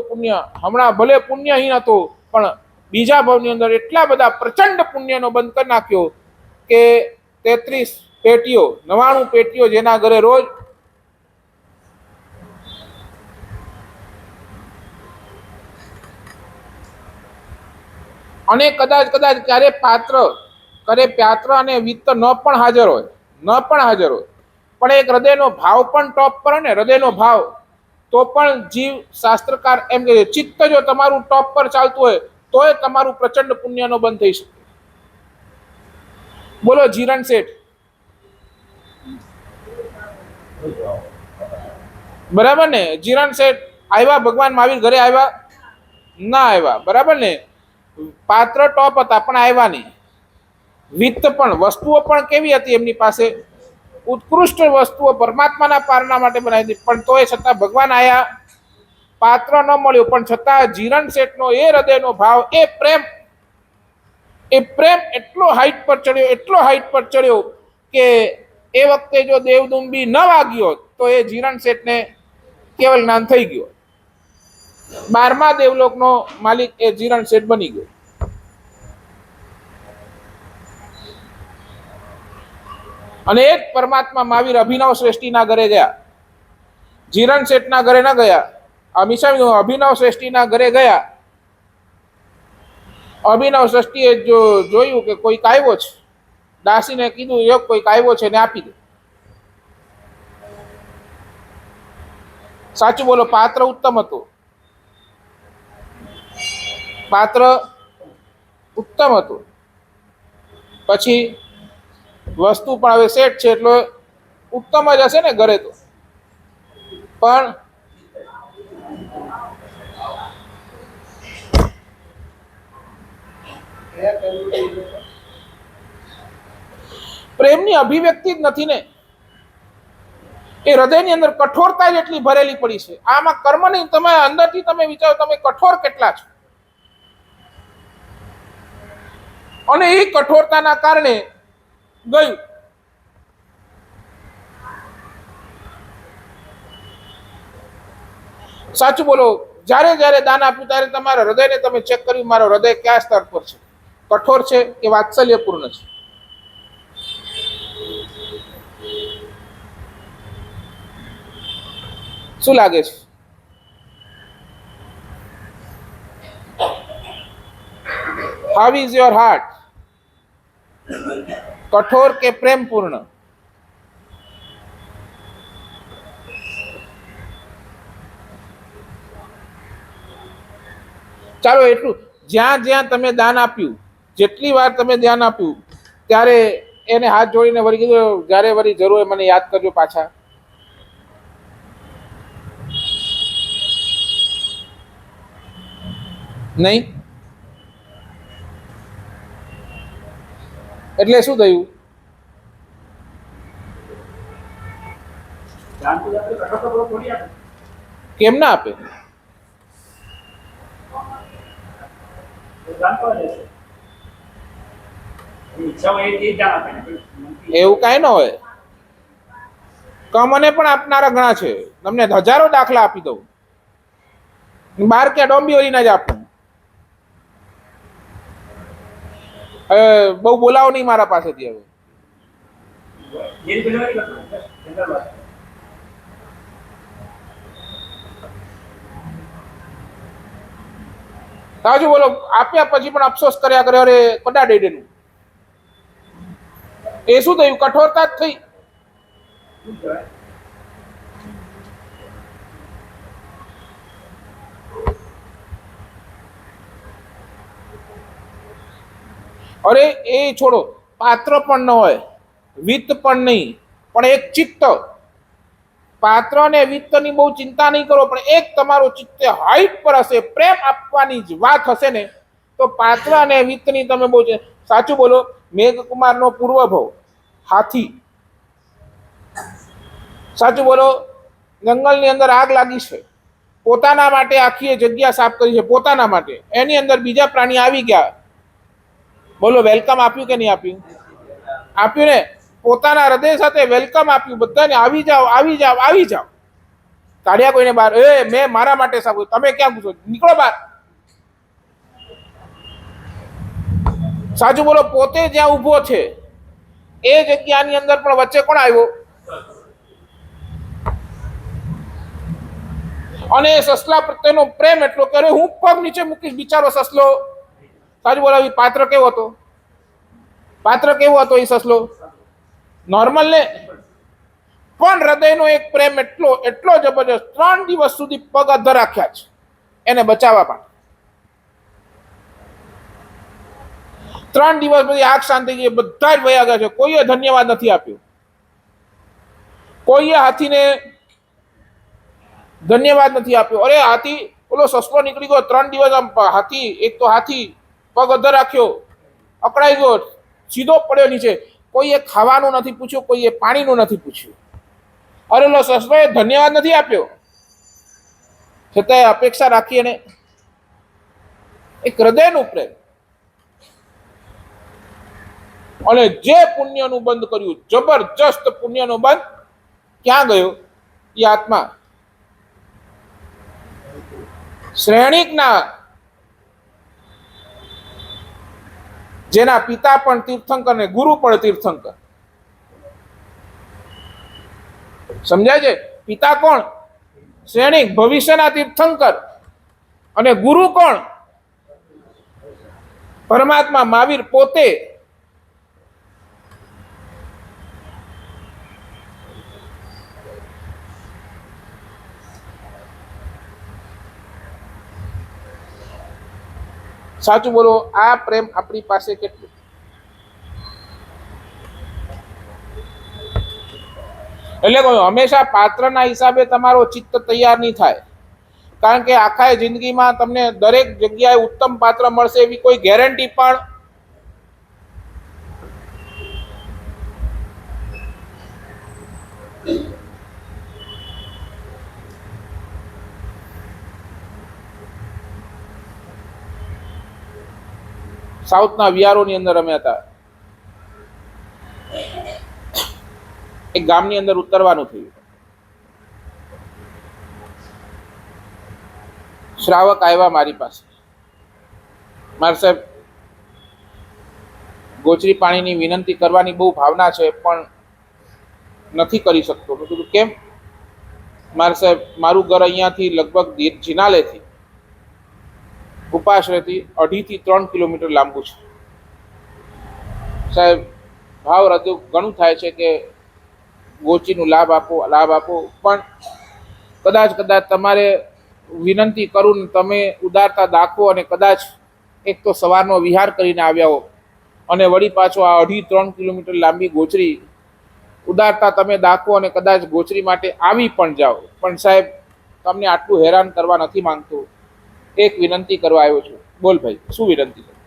A: પુણ્ય, હમણાં ભલે પુણ્યહીન હતો પણ બીજા ભવની અંદર એટલા બધા પ્રચંડ પુણ્યનો બંધ કરી નાખ્યો કે 33 પેટીઓ, 99 પેટીઓ જેના ઘરે રોજ અને કદાચ ક્યારે પાત્ર અને વિત્ત ન પણ હાજર હોય, પણ એક હૃદયનો ભાવ પણ ટોપ પર ને, હૃદયનો ભાવ, તો પણ જીવ શાસ્ત્રકાર એમ કે ચિત્ત જો તમારું ટોપ પર ચાલતું હોય તોય તમારું પ્રચંડ પુણ્યનો બંધ થઈ શકે. બોલો જીરણ શેઠ, બરાબર ને? જીરણ શેઠ આવ્યા, ભગવાન મહાવીર ઘરે આવ્યા ના આવ્યા, બરાબર ને? પાત્ર ટોપ હતા પણ આવ્યા નહીં. વિત્ત પણ, વસ્તુઓ પણ કેવી હતી એમની પાસે? ઉત્કૃષ્ટ વસ્તુઓ પરમાત્માના પારના માટે બનાવી હતી, પણ તોય છતાં ભગવાન આયા, પાત્ર ન મળ્યું, પણ છતાં જીરણ શેઠનો એ હૃદયનો ભાવ, એ પ્રેમ એટલો હાઈટ પર ચડ્યો કે એ વખતે જો દેવદુંબી ન વાગ્યો તો એ જીરણ શેઠને કેવલ જ્ઞાન થઈ ગયો. 12મા દેવલોકનો માલિક એ જીરણ શેઠ બની ગયો. અને એક પરમાત્મા મહાવીર અભિનવ શ્રેષ્ઠીના ઘરે ગયા, જીરણ શેઠના ઘરે ન ગયા. અભિનવ શ્રેષ્ઠીના ઘરે ગયા. અભિનવ શ્રેષ્ઠીએ જોયું કે કોઈ આવ્યો છે, દાસીને કીધું કોઈ આવ્યો છે ને આપી દે. સાચું બોલો, પાત્ર ઉત્તમ હતું, પછી વસ્તુ પણ હવે સેટ છે એટલે ઉત્તમ જ હશે ને ઘરે તો. પણ પ્રેમની અભિવ્યક્તિ જ નથી ને. એ હૃદયની અંદર કઠોરતા જ એટલી ભરેલી પડી છે. આમાં કર્મ નહીં, તમે અંદરથી તમે વિચારો તમે કઠોર કેટલા છો. અને એ કઠોરતાના કારણે ગયું. સાચું બોલો, જ્યારે દાન આપ્યું ત્યારે તમારા હૃદયને તમે ચેક કર્યું, મારો હૃદય કયા સ્તર પર છે? કઠોર છે કે વાત્સલ્યપૂર્ણ છે? શું લાગે છે? How is your heart? કઠોર કે પ્રેમપૂર્ણ? ચાલો એટલું, જ્યાં જ્યાં તમે દાન આપ્યું, જેટલી વાર તમે ધ્યાન આપ્યું, ત્યારે એને હાથ જોડીને વળી કીધું જ્યારે વળી જરૂર હોય મને યાદ કરજો પાછા? નહીં? એટલે શું થયું? કેમ ના આપે? એવું કાંઈ ન હોય. મને પણ આપનારા ઘણા છે, તમને હજારો દાખલા આપી દઉં. બાર કે ડોંબિવલીના જ આપું. હવે બહુ બોલાવો નહીં મારા પાસેથી. હવે સાચું બોલો, આપ્યા પછી પણ અફસોસ કર્યા કરે, અરે કડા ડેડેનું. એ શું થયું? કઠોરતા જ થઈ. અરે એ છોડો, પાત્ર પણ ન હોય, વિત્ત પણ નહીં, પણ એક ચિત્ત. પાત્ર અને વિત્તની બહુ ચિંતા નહીં કરો, પણ એક તમારો ચિત્ત હાઈટ પર હશે, પ્રેમ આપવાની જ વાત હશે ને, તો પાત્ર અને વિત્તની તમે બહુ. સાચું બોલો, મેઘકુમારનો પૂર્વભવ હાથી. સાચું બોલો, જંગલની અંદર આગ લાગી છે, પોતાના માટે આખી જગ્યા સાફ કરી છે, પોતાના માટે. એની અંદર બીજા પ્રાણી આવી ગયા, બોલો વેલકમ આપ્યું કે નહીં આપ્યું? આપ્યું ને. પોતાના હૃદય સાથે વેલકમ આપ્યું બધાને, આવી જાઓ આવી જાઓ આવી જાઓ. કાઢ્યા કોઈને બહાર? એ મેં મારા માટે સાફ, તમે ક્યાં પૂછો, નીકળો બહાર. સાચું બોલો, પોતે જ્યાં ઊભો છે એ જગ્યાની અંદર પણ વચ્ચે કોણ આવ્યો? અને સસલા પ્રત્યેનો પ્રેમ એટલો કે હું પગ નીચે મૂકીશ, બિચારો સસલો. સાચું બોલાવી. પાત્ર કેવો હતો? પાત્ર કેવો હતો એ સસલો? નોર્મલ ને, પણ હૃદયનો એક પ્રેમ એટલો એટલો જબરજસ્ત. 3 દિવસ સુધી પગ અધર રાખ્યા છે એને બચાવવા માટે. 3 દિવસ પછી આંખ શાંતિ ગઈ, બધા જ વયા ગયા છે. કોઈએ ધન્યવાદ નથી આપ્યો, કોઈએ હાથીને ધન્યવાદ નથી આપ્યો. અરે હાથી, ઓલો સસલો નીકળી ગયો 3 દિવસ. આમ હાથી, એક તો હાથી પગ અધર રાખ્યો, અકળાઈ ગયો, સીધો પડ્યો નીચે. કોઈએ ખાવાનું નથી પૂછ્યું, કોઈએ પાણીનું નથી પૂછ્યું. અરે ઓલો સસલોએ ધન્યવાદ નથી આપ્યો, છતાંય અપેક્ષા રાખી એને. એક હૃદયનું પ્રેમ. અને જે પુણ્યનું બંધ કર્યું, જબરજસ્ત પુણ્યનું બંધ. ક્યાં ગયો એ આત્મા? શ્રેણિકના, જેના પિતા પણ તીર્થંકર ને ગુરુ પણ તીર્થંકર. સમજાય છે? પિતા કોણ? શ્રેણિક, ભવિષ્યના તીર્થંકર. અને ગુરુ કોણ? પરમાત્મા, મહાવીર પોતે. સાચું બોલો, આ પ્રેમ આપણી પાસે કેટલું? એટલે કહ્યું, હંમેશા પાત્રના હિસાબે તમારો ચિત્ત તૈયાર નહીં થાય. કારણ કે આખા જિંદગીમાં તમને દરેક જગ્યાએ ઉત્તમ પાત્ર મળશે એવી કોઈ ગેરંટી પણ સાઉથના વિયારોની અંદર અમે હતા. એક ગામની અંદર ઉતરવાનું થયું. શ્રાવક આવ્યા મારી પાસે. મારા સાહેબ, ગોચરી પાણીની વિનંતી કરવાની બહુ ભાવના છે, પણ નથી કરી શકતો. મેં કીધું કેમ? મારા સાહેબ મારું ઘર અહીંયાથી લગભગ જિનાલેથી ઉપાશ્રયથી 2.5 થી 3 કિલોમીટર લાંબુ છે સાહેબ. ભાવ રજૂ ઘણું થાય છે કે ગોચીનું લાભ આપો, પણ કદાચ તમારે વિનંતી કરું ને તમે ઉદારતા દાખવો અને કદાચ એક તો સવારનો વિહાર કરીને આવ્યા હો અને વળી પાછો આ 2.5-3 કિલોમીટર લાંબી ગોચરી ઉદારતા તમે દાખવો અને કદાચ ગોચરી માટે આવી પણ જાઓ, પણ સાહેબ તમને આટલું હેરાન કરવા નથી માંગતો. એક વિનંતી કરવા આવ્યો છું. બોલ ભાઈ, શું વિનંતી કરું?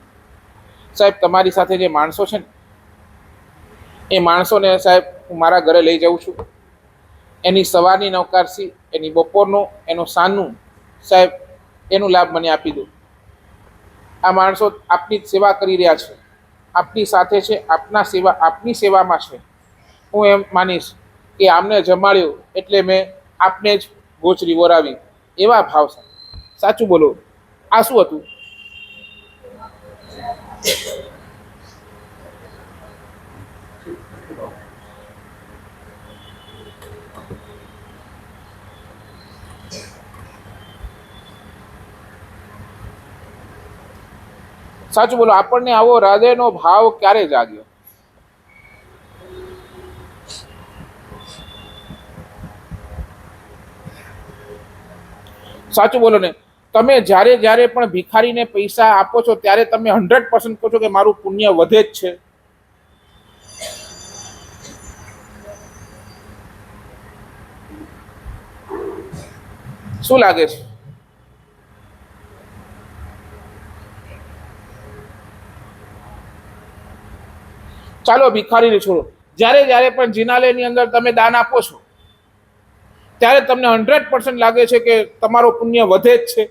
A: સાહેબ તમારી સાથે જે માણસો છે ને એ માણસોને સાહેબ હું મારા ઘરે લઈ જાઉં છું. એની સવારની નવકારસી, એની બપોરનું, એનું સાંજનું સાહેબ એનું લાભ મને આપી દો. આ માણસો આપની જ સેવા કરી રહ્યા છે, આપની સાથે છે, આપની સેવામાં છે. હું એમ માનીશ કે આમને જમાડ્યો એટલે મેં આપને જ ગોચરી વરાવી, એવા ભાવ છે. સાચું બોલો, આ શું હતું? સાચું બોલો, આપણને આવો હૃદયનો ભાવ ક્યારે જાગ્યો? સાચું બોલો ને. તમે જ્યારે પણ ભિખારીને પૈસા આપો છો ત્યારે તમે 100% કહો છો કે મારું પુણ્ય વધે જ છે. શું લાગે છે? ચાલો ભિખારીને છોડો, જ્યારે પણ જિનાલયની અંદર તમે દાન આપો છો ત્યારે તમને 100% લાગે છે કે તમારો પુણ્ય વધે જ છે.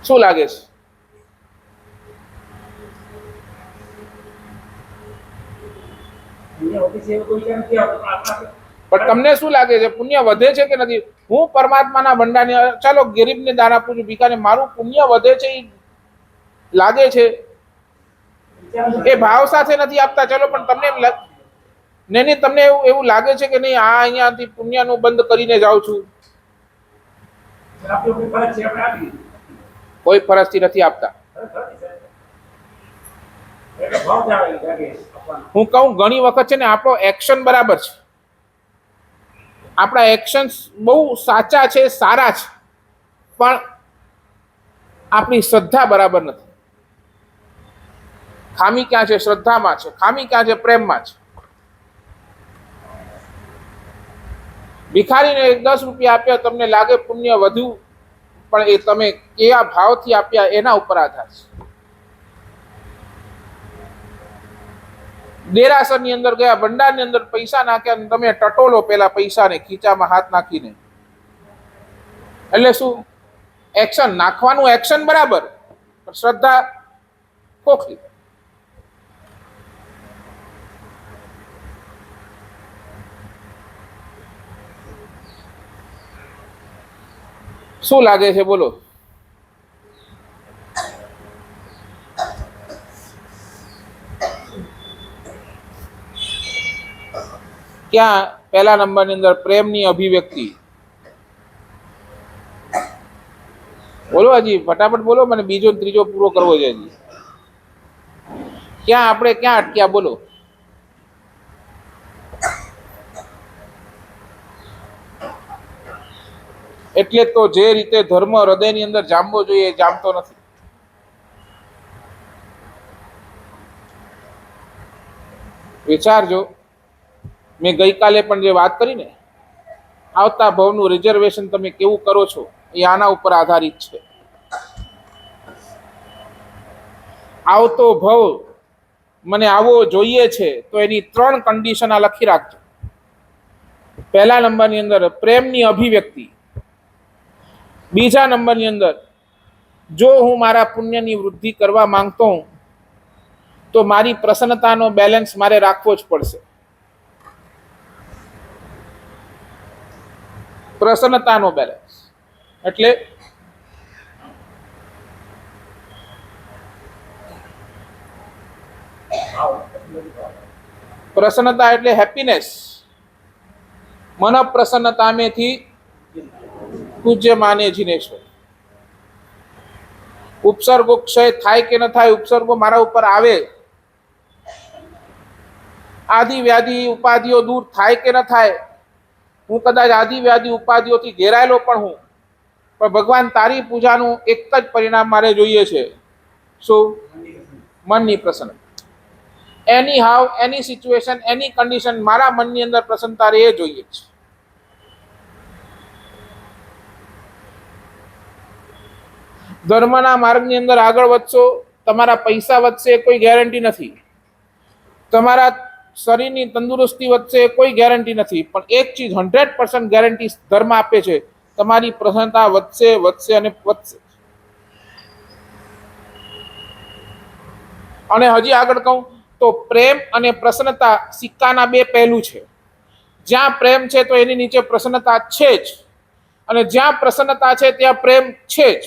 A: શું લાગે છે? પણ તમને શું લાગે છે, પુણ્ય વધે છે કે નથી? હું પરમાત્માના ભંડારને ચાલો ગરીબને દાન આપું છું, ભિખારી, મારું પુણ્ય વધે છે એ લાગે છે. એ ભાવ સાથે નથી આપતા. ચલો, પણ તમને નહીં તમને એવું લાગે છે કે નહીં આ અહીંયાથી પુણ્યનું બંધ કરીને જાઉં છું? કોઈ ફરજથી નથી આપતા. હું કહું ઘણી વખત છે ને આપણો એક્શન બરાબર છે, આપણા એક્શન્સ બહુ સાચા છે, સારા છે, પણ આપણી શ્રદ્ધા બરાબર નથી. ખામી ક્યાં છે? શ્રદ્ધામાં છે. ખામી ક્યાં છે? પ્રેમમાં છે. ભિખારીને 10 રૂપિયા આપ્યા, તમને લાગે પુણ્ય વધ્યું, પણ એ તમે કેવા ભાવથી આપ્યા એના ઉપર આધાર છે. દેરાસરની અંદર ગયા, ભંડારની અંદર પૈસા નાખ્યા, તમે ટટોલો પેલા પૈસાને ખીચામાં હાથ નાખીને. એટલે શું? એક્શન નાખવાનું, એક્શન બરાબર, પણ શ્રદ્ધા ખોખલી. શું લાગે છે? બોલો. ક્યાં પહેલા નંબરની અંદર પ્રેમની અભિવ્યક્તિ? બોલો, હજી ફટાફટ બોલો, મને બીજો ત્રીજો પૂરો કરવો છે હજી. ક્યાં આપણે ક્યાં અટક્યા? બોલો. એટલે તો જે રીતે ધર્મ હૃદયની અંદર જામવો જોઈએ એ જામતો નથી. વિચારજો. મેં ગઈકાલે પણ જે વાત કરી ને, આવતા ભવનું રિઝર્વેશન તમે કેવું કરો છો એ આના ઉપર આધારિત છે. આવતો ભવ મને આવો જોઈએ છે તો એની 3 કન્ડિશન આ લખી રાખજો. પહેલા નંબરની અંદર પ્રેમની અભિવ્યક્તિ. બીજા નંબરની અંદર જો હું મારા પુણ્યની વૃદ્ધિ કરવા માંગતો હું તો મારી પ્રસન્નતાનો બેલેન્સ મારે રાખવો જ પડશે. પ્રસન્નતાનો બેલેન્સ એટલે પ્રસન્નતા એટલે હેપીનેસ. મન પ્રસન્નતા મેથી પૂજ્ય માને જીનેશ્વર. ઉપસર્ગો ક્ષય થાય કે ન થાય, ઉપસર્ગો મારા ઉપર આવે, આદિ વ્યાધિ ઉપાધિઓ દૂર થાય કે ન થાય, હું કદાચ આદિ વ્યાધિ ઉપાધિઓથી ઘેરાયેલો પણ હું, પણ ભગવાન તારી પૂજાનું એક જ પરિણામ મારે જોઈએ છે. શું? મનની પ્રસન્નતા. એની હાવ, એની સિચ્યુએશન, એની કન્ડિશન, મારા મનની અંદર પ્રસન્નતા રહે જોઈએ છે. ધર્મના માર્ગની અંદર આગળ વધશો, તમારા પૈસા વધશે કોઈ ગેરંટી નથી, તમારા શરીરની તંદુરસ્તી વધશે કોઈ ગેરંટી નથી, પણ એક ચીજ 100% ગેરંટી ધર્મ આપે છે, તમારી પ્રસન્નતા વધશે, વધશે અને વધશે. અને હજી આગળ કહું તો પ્રેમ અને પ્રસન્નતા સિક્કાના બે પહેલું છે. જ્યાં પ્રેમ છે તો એની નીચે પ્રસન્નતા છે જ, અને જ્યાં પ્રસન્નતા છે ત્યાં પ્રેમ છે જ.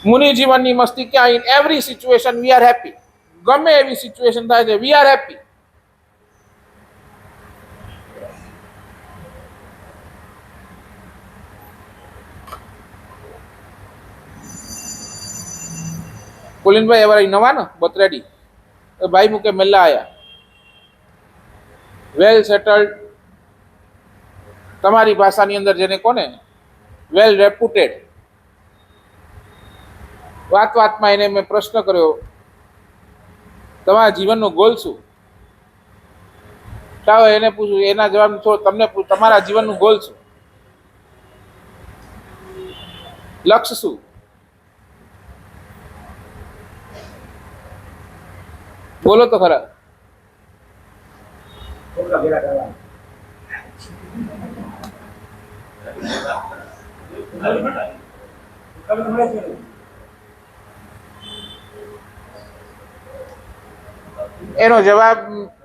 A: મુનિ જીવનની મસ્તી ક્યાં? In every situation we are happy. ગમે એવી સિચ્યુએશન થાય છે, વી આર હેપી. કુલિનભાઈ એવા નવા ને બતરેડી ભાઈ મુકે મેલા આયા, વેલ સેટલ્ડ, તમારી ભાષાની અંદર જેને કોને વેલ રેપ્યુટેડ. વાતમાં એને મેં પ્રશ્ન કર્યો, તમારા જીવનનો ગોલ શું? ચાલો એને પૂછ્યું, એના જવાબ થોડો તમને પૂછું, તમારા જીવનનું ગોલ શું? લક્ષ્ય શું? બોલો તો ખરા. એનો જવાબ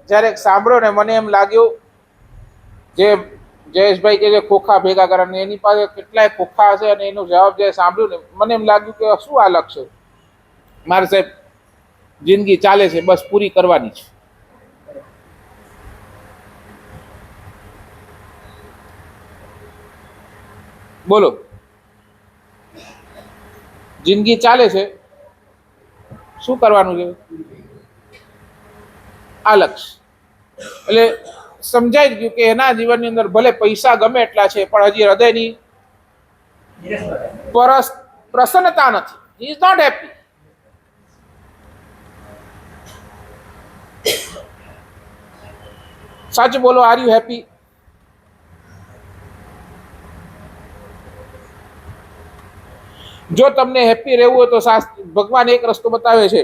A: જ્યારે સાંભળ્યો ને મને એમ લાગ્યું, જે જયેશભાઈ કે જે ખોખા ભેગા કરે ને એની પાસે કેટલાય ખોખા હશે, અને એનો જવાબ જે સાંભળ્યું ને મને એમ લાગ્યું કે શું આ લક્ષ્ય? મારે સાહેબ જિંદગી ચાલે છે, બસ પૂરી કરવાની છે. બોલો, જિંદગી ચાલે છે, શું કરવાનું છે? આ લક્ષ્ય. એટલે સમજાઈ ગયું કે એના જીવનની અંદર ભલે પૈસા ગમે એટલા છે, પણ હજી હૃદયની પ્રસન્નતા નથી. He is not happy. સાચું બોલો, આર યુ હેપી? જો તમને હેપી રહેવું હોય તો ભગવાન એક રસ્તો બતાવે છે.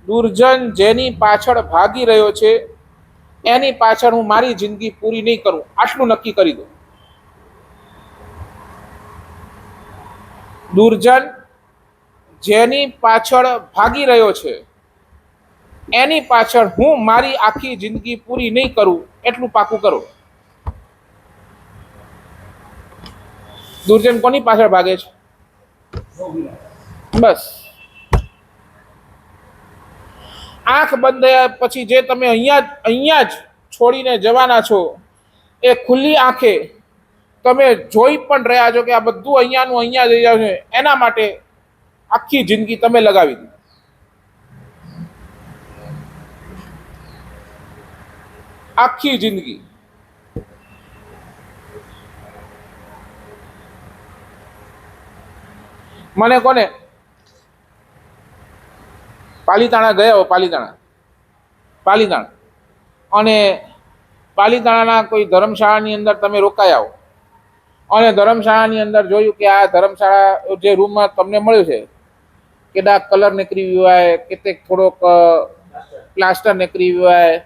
A: દુર્જન જેની પાછળ ભાગી રહ્યો છે એની પાછળ હું મારી જિંદગી પૂરી નહીં કરું, આટલું નક્કી કરી દો. દુર્જન જેની પાછળ ભાગી રહ્યો છે એની પાછળ હું મારી આખી જિંદગી પૂરી નહીં કરું, એટલું પાકું કરો. દુર્જન કોની પાછળ ભાગે છે? બસ આંખ બંધ થયા પછી જે તમે અહીંયા જ છોડીને જવાના છો, એ ખુલ્લી આંખે તમે જોઈ પણ રહ્યા છો કે આ બધું અહીંયાનું અહીંયા જઈ જાય છે, એના માટે આખી જિંદગી તમે લગાવી દીધી. આખી જિંદગી. મને કોને પાલીતાણા ગયા હો, પાલીતાણા અને પાલીતાણાના કોઈ ધર્મશાળાની અંદર તમે રોકાયા હો, અને ધર્મશાળાની અંદર જોયું કે આ ધર્મશાળા જે રૂમમાં તમને મળ્યું છે કે ડાર્ક કલર નીકળી ગયો હોય, કેટલેક થોડોક પ્લાસ્ટર નીકળી ગયો હોય,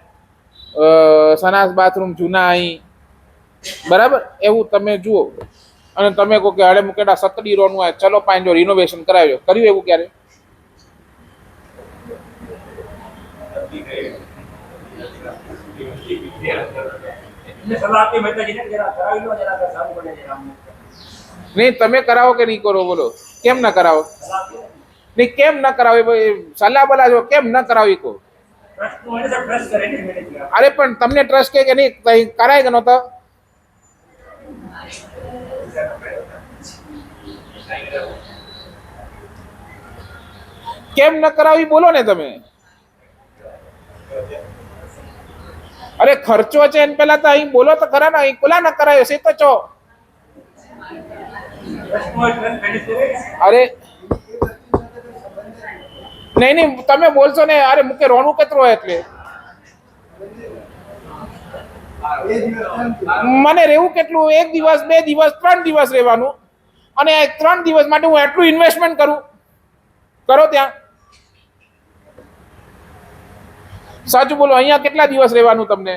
A: સનાસ બાથરૂમ જૂના અહીં, બરાબર, એવું તમે જુઓ અને તમે કહો કે હડે મુકેડા સતડી રોનું હોય, ચલો પાંજો રિનોવેશન કરાવ્યો. કર્યું એવું ક્યારે? નહીં. તમે કરાવો કે નહીં કરો? બોલો, કેમ ના કરાવો? નહીં કેમ ન કરાવી? સલાહ બલા જો કેમ ન કરાવી કહો. અરે પણ તમને ટ્રસ્ટ કે નહીં કરાય કે નતો? કેમ ન કરાવી બોલો ને તમે. અરે ખર્ચો છે એને પેલા તો અહીં બોલો તો ખરા ને. અહીં કોલા ન કરાયો છે તો ચો. અરે નહીં નહીં તમે બોલશો ને. અરે મુકે રોનું કતરો એટલે મને રહેવું કેટલું? 1 દિવસ 2 દિવસ 3 દિવસ રહેવાનું, અને 3 દિવસ માટે હું એટલું ઇન્વેસ્ટમેન્ટ કરું? કરો ત્યાં. સાચું બોલો, અહીંયા કેટલા દિવસ રહેવાનું તમને?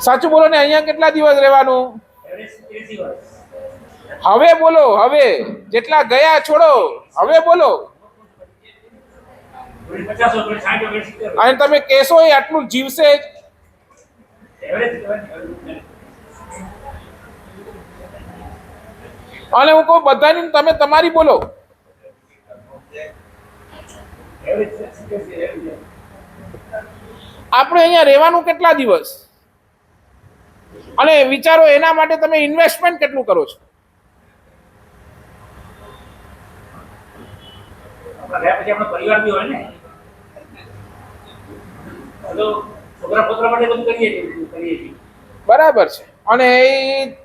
A: સાચું બોલો ને, અહીંયા કેટલા દિવસ રહેવાનું? હવે બોલો, હવે જેટલા ગયા છોડો, હવે બોલો. અને તમે કહેશો એ આટલું જીવશે જ. અને હું કહું બધાની, તમે તમારી બોલો. આપણે અહીંયા રહેવાનું કેટલા દિવસ? અને વિચારો એના માટે તમે ઇન્વેસ્ટમેન્ટ કેટલું કરો છો?
B: પરિવાર બી હોય ને,
A: બરાબર છે. અને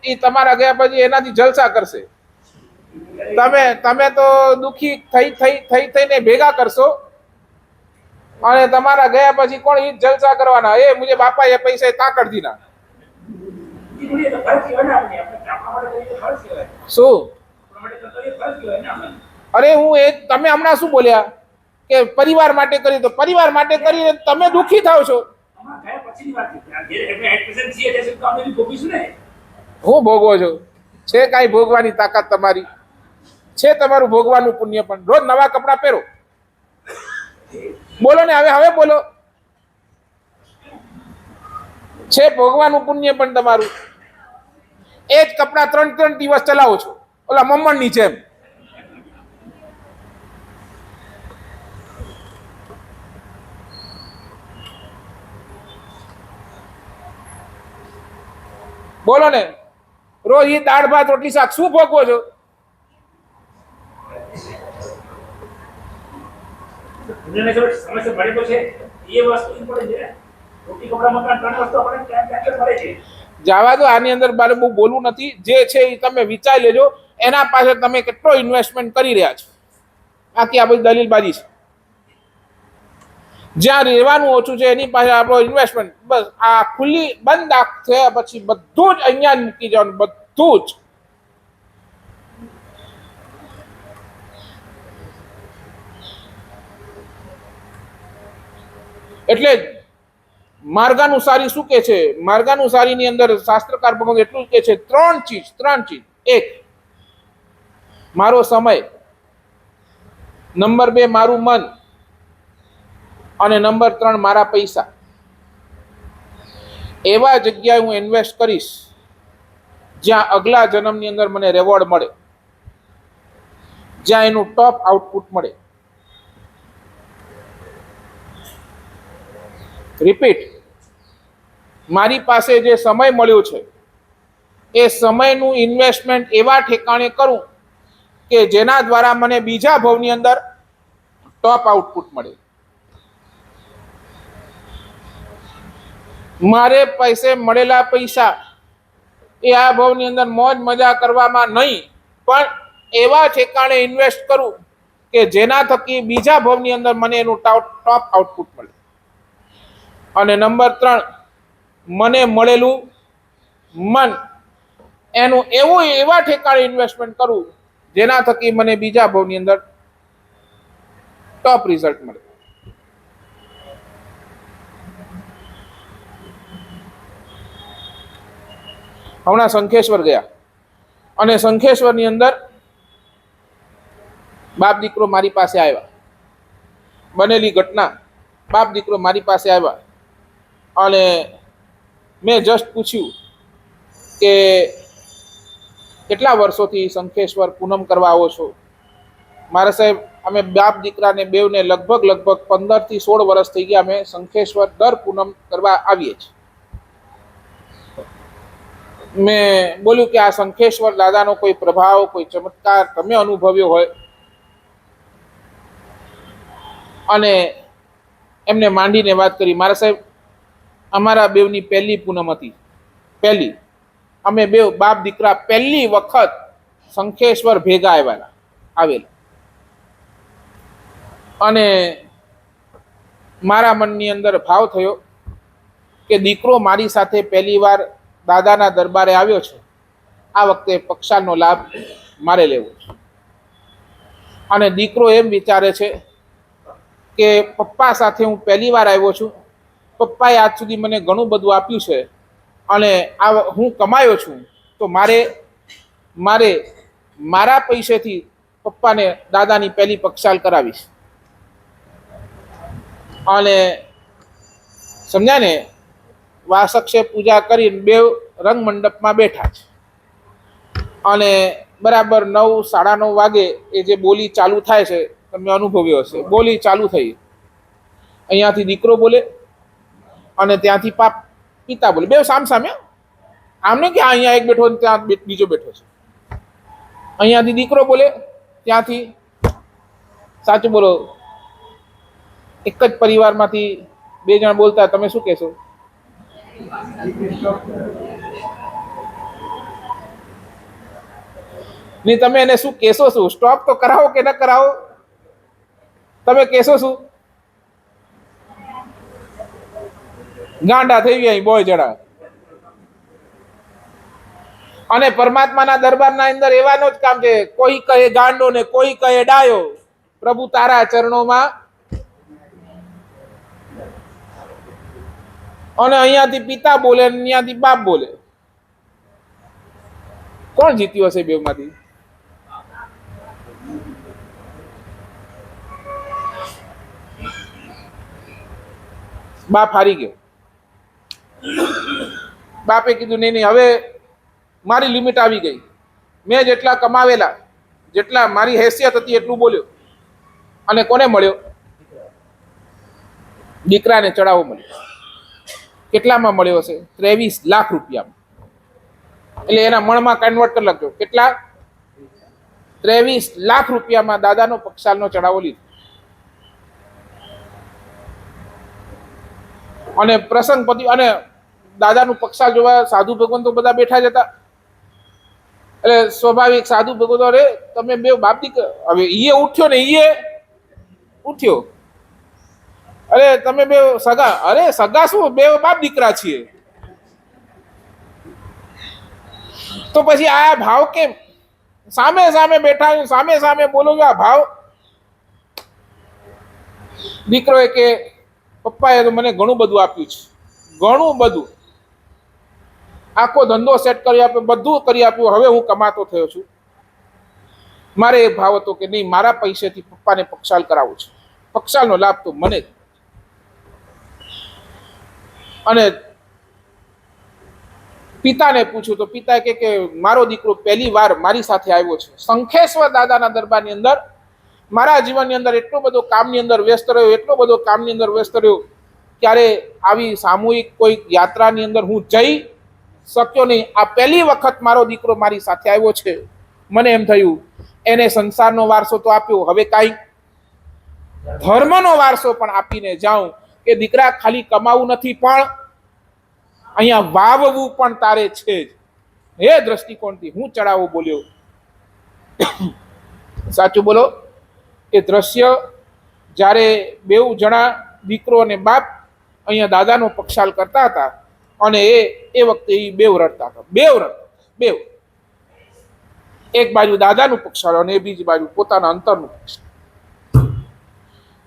A: એ તમારા ગયા પછી એનાથી જલસા કરશે. તમે તો દુખી થઈને ભેગા કરશો, અને તમારા ગયા પછી કોણ ઈ જલસા કરવાના? એ મુજે બાપા એ પૈસા તાકડ દીના. શું? અરે હું તમે હમણાં શું બોલ્યા કે પરિવાર માટે કરી? તો પરિવાર માટે કરીને તમે દુખી થાવ છો. હું ભોગવો છો? છે કાંઈ ભોગવાની તાકાત તમારી? છે તમારું ભોગવાનું પુણ્ય પણ? રોજ નવા કપડા પહેરો. બોલો ને, હવે બોલો. છે ભોગવાનું પુણ્ય પણ તમારું? એ જ કપડા 3 દિવસ ચલાવો છો, ઓલા મમ્મણની જેમ. બોલો ને, રોજ એ દાળ ભાત રોટલી શાક શું ભોગવો છો? જવા દો, આની અંદર મારે બહુ બોલવું નથી. જે છે એ તમે વિચારી લેજો. એના પાછળ તમે કેટલો ઇન્વેસ્ટમેન્ટ કરી રહ્યા છો. આખી આ બધી દલીલબાજી છે. જ્યાં રહેવાનું ઓછું છે એની પાસે આપણો ઇન્વેસ્ટમેન્ટ. બસ આ ખુલ્લી બંધ આંખ થયા પછી બધું જ અહીંયા જ મૂકી જવાનું, બધું જ. એટલે જ માર્ગાનુસારી શું કે છે? માર્ગાનુસારી ની અંદર શાસ્ત્રકાર ભગવાન એટલું કે છે, 3 ચીજ. 1 મારો સમય, નંબર 2 મારું મન, અને નંબર 3 મારા પૈસા. એવા જગ્યાએ હું ઇન્વેસ્ટ કરીશ જ્યાં અગલા જન્મની અંદર મને રેવોર્ડ મળે, જ્યાં એનું ટોપ આઉટપુટ મળે. રિપીટ, મારી પાસે જે સમય મળ્યો છે એ સમયનું ઇન્વેસ્ટમેન્ટ એવા ઠેકાણે કરું કે જેના દ્વારા મને બીજા ભવની અંદર ટોપ આઉટપુટ મળે. મારે પૈસે મળેલા પૈસા એ આ ભવની અંદર મોજ મજા કરવામાં નહીં, પણ એવા ઠેકાણે ઇન્વેસ્ટ કરું કે જેના થકી બીજા ભવની અંદર મને એનું ટોપ આઉટપુટ મળે. અને નંબર 3, મને મળેલું મન, એનું એવા ઠેકાણે ઇન્વેસ્ટમેન્ટ કરું જેના થકી મને બીજા ભવની અંદર ટોપ રિઝલ્ટ મળે. હમણાં શંખેશ્વર ગયા, અને શંખેશ્વરની અંદર બાપ દીકરો મારી પાસે આવ્યા. બનેલી ઘટના, બાપ દીકરો મારી પાસે આવ્યા અને મેં જસ્ટ પૂછ્યું કે કેટલા વર્ષોથી શંખેશ્વર પૂનમ કરવા આવો છો? મારા સાહેબ, અમે બાપ દીકરાને બેવને લગભગ 15 થી 16 વર્ષ થઈ ગયા અમે શંખેશ્વર દર પૂનમ કરવા આવીએ છીએ. મેં બોલ્યું કે આ શંખેશ્વર દાદાનો કોઈ પ્રભાવ, કોઈ ચમત્કાર તમે અનુભવ્યો હોય? અને એમને માંડીને વાત કરી. મારા સાહેબ, અમારા બેવની પહેલી પૂનમ હતી. પહેલી અમે બેવ બાપ દીકરા પહેલી વખત શંખેશ્વર ભેગા આવેલા. અને મારા મનની અંદર ભાવ થયો કે દીકરો મારી સાથે પહેલી વાર દાદાના દરબારે આવ્યો છે, આ વખતે પક્ષાલનો લાભ મારે લેવો છે. અને દીકરો એમ વિચારે છે કે પપ્પા સાથે હું પહેલી વાર આવ્યો છું, પપ્પાએ આજ સુધી મને ઘણું બધું આપ્યું છે અને આ હું કમાયો છું, તો મારા પૈસેથી પપ્પાને દાદાની પહેલી પક્ષાલ કરાવીશ. અને સમજ્યા ને, વાસક્ષે પૂજા કરીને બે રંગ મંડપમાં બેઠા છે. અને બરાબર 9, 9:30 વાગે એ જે બોલી ચાલુ થાય છે, તમે અનુભવ્યો હશે, બોલી ચાલુ થઈ. અહીંયાથી દીકરો બોલે અને ત્યાંથી પિતા બોલે, બે સામ સામે. આમને કે અહીંયા એક બેઠો ત્યાં બીજો બેઠો છે. અહીંયાથી દીકરો બોલે, ત્યાંથી, સાચું બોલો, એક જ પરિવારમાંથી 2 જણ બોલતા, તમે શું કહેશો? નહીં, તમે એને શું કહેશો? શું સ્ટોપ તો કરાવો કે ન કરાવો? તમે કહેશો શું? ગાંડા થઈ ગયા બોય જણા. અને પરમાત્માના દરબારના અંદર એવાનો જ કામ છે, કોઈ કહે ગાંડો ને કોઈ કહે ડાયો, પ્રભુ તારા ચરણોમાં. અને અહીંયાથી પિતા બોલે, અહીંયાથી બાપ બોલે. કોણ જીત્યો હશે બેમાંથી? બાપ હારી ગયો. બાપે કીધું નહીં, હવે મારી લિમિટ આવી ગઈ. મેં જેટલા કમાવેલા, જેટલા મારી હેસિયત હતી એટલું બોલ્યો. અને કોને મળ્યો? દીકરાને ચડાવો મળ્યો. કેટલામાં મળ્યો હશે? 23 લાખ રૂપિયામાં. એટલે એના મણમાં કન્વર્ટ કરી લખજો. કેટલા? 23 લાખ રૂપિયામાં દાદાનો પક્ષાલનો ચડાવો લીધો. અને પ્રસંગ પતિ, અને દાદાનું પક્ષાલ જોવા સાધુ ભગવાન તો બધા બેઠા જ હતા. એટલે સ્વાભાવિક સાધુ ભગવાન, અરે તમે બે બાપ દીકરા, હવે ઈએ ઉઠ્યો ને ઈએ ઉઠ્યો, અરે તમે બે સગા, અરે સગા શું, બે બાપ દીકરા છીએ. તો પછી આ ભાવ કેમ? સામે સામે બેઠા, સામે સામે બોલો છો, આ ભાવ. દીકરોએ કે પપ્પાએ તો મને ઘણું બધું આપ્યું છે, ઘણું બધું, આખો ધંધો સેટ કરી આપ્યો, બધું કરી આપ્યું, હવે હું કમાતો થયો છું. મારે એ ભાવ હતો કે નહીં, મારા પૈસેથી પપ્પાને પક્ષાલ કરાવવું છે, પક્ષાલનો લાભ તો મને જ. અને પિતાને પૂછ્યું તો પિતા કે મારો દીકરો પહેલી વાર મારી સાથે આવ્યો છે શંખેશ્વર દાદાના દરબારની અંદર. મારા જીવનની અંદર એટલો બધો કામની અંદર વ્યસ્ત રહ્યો, એટલો બધો કામની અંદર વ્યસ્ત રહ્યો, ક્યારે આવી સામૂહિક કોઈ યાત્રાની અંદર હું જઈ શક્યો નહીં. આ પહેલી વખત મારો દીકરો મારી સાથે આવ્યો છે. મને એમ થયું એને સંસારનો વારસો તો આપ્યો, હવે કાંઈ ધર્મનો વારસો પણ આપીને જાઉં કે દીકરા ખાલી કમાવું નથી પણ અહીંયા વાવવું પણ તારે છે જ. એ દ્રષ્ટિકોણથી હું ચડાવો બોલ્યો. સાચું બોલો, એ દ્રશ્ય જ્યારે બેઉ જણા દીકરો અને બાપ અહીંયા દાદાનો પક્ષાલ કરતા હતા અને એ વખતે એ બેવ રડતા હતા. બેવ એક બાજુ દાદાનું પક્ષાલ અને બીજી બાજુ પોતાના અંતરનું પક્ષાલ.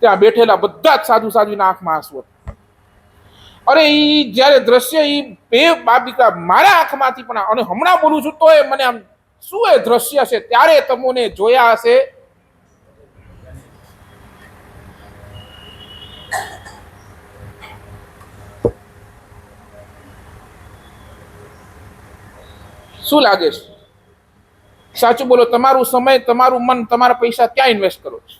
A: ત્યાં બેઠેલા બધા જ સાધુ સાધ્વીના આંખમાં આંસુ હતા. અરે એ જયારે દ્રશ્ય એ બે બાપ દીકરા મારા આંખમાંથી પણ, અને હમણાં બોલું છું તો એ મને આમ શું એ દ્રશ્ય છે, ત્યારે તમને જોયા હશે. શું લાગે છે? સાચું બોલો. તમારું સમય, તમારું મન, તમારા પૈસા ક્યાં ઇન્વેસ્ટ કરો છો?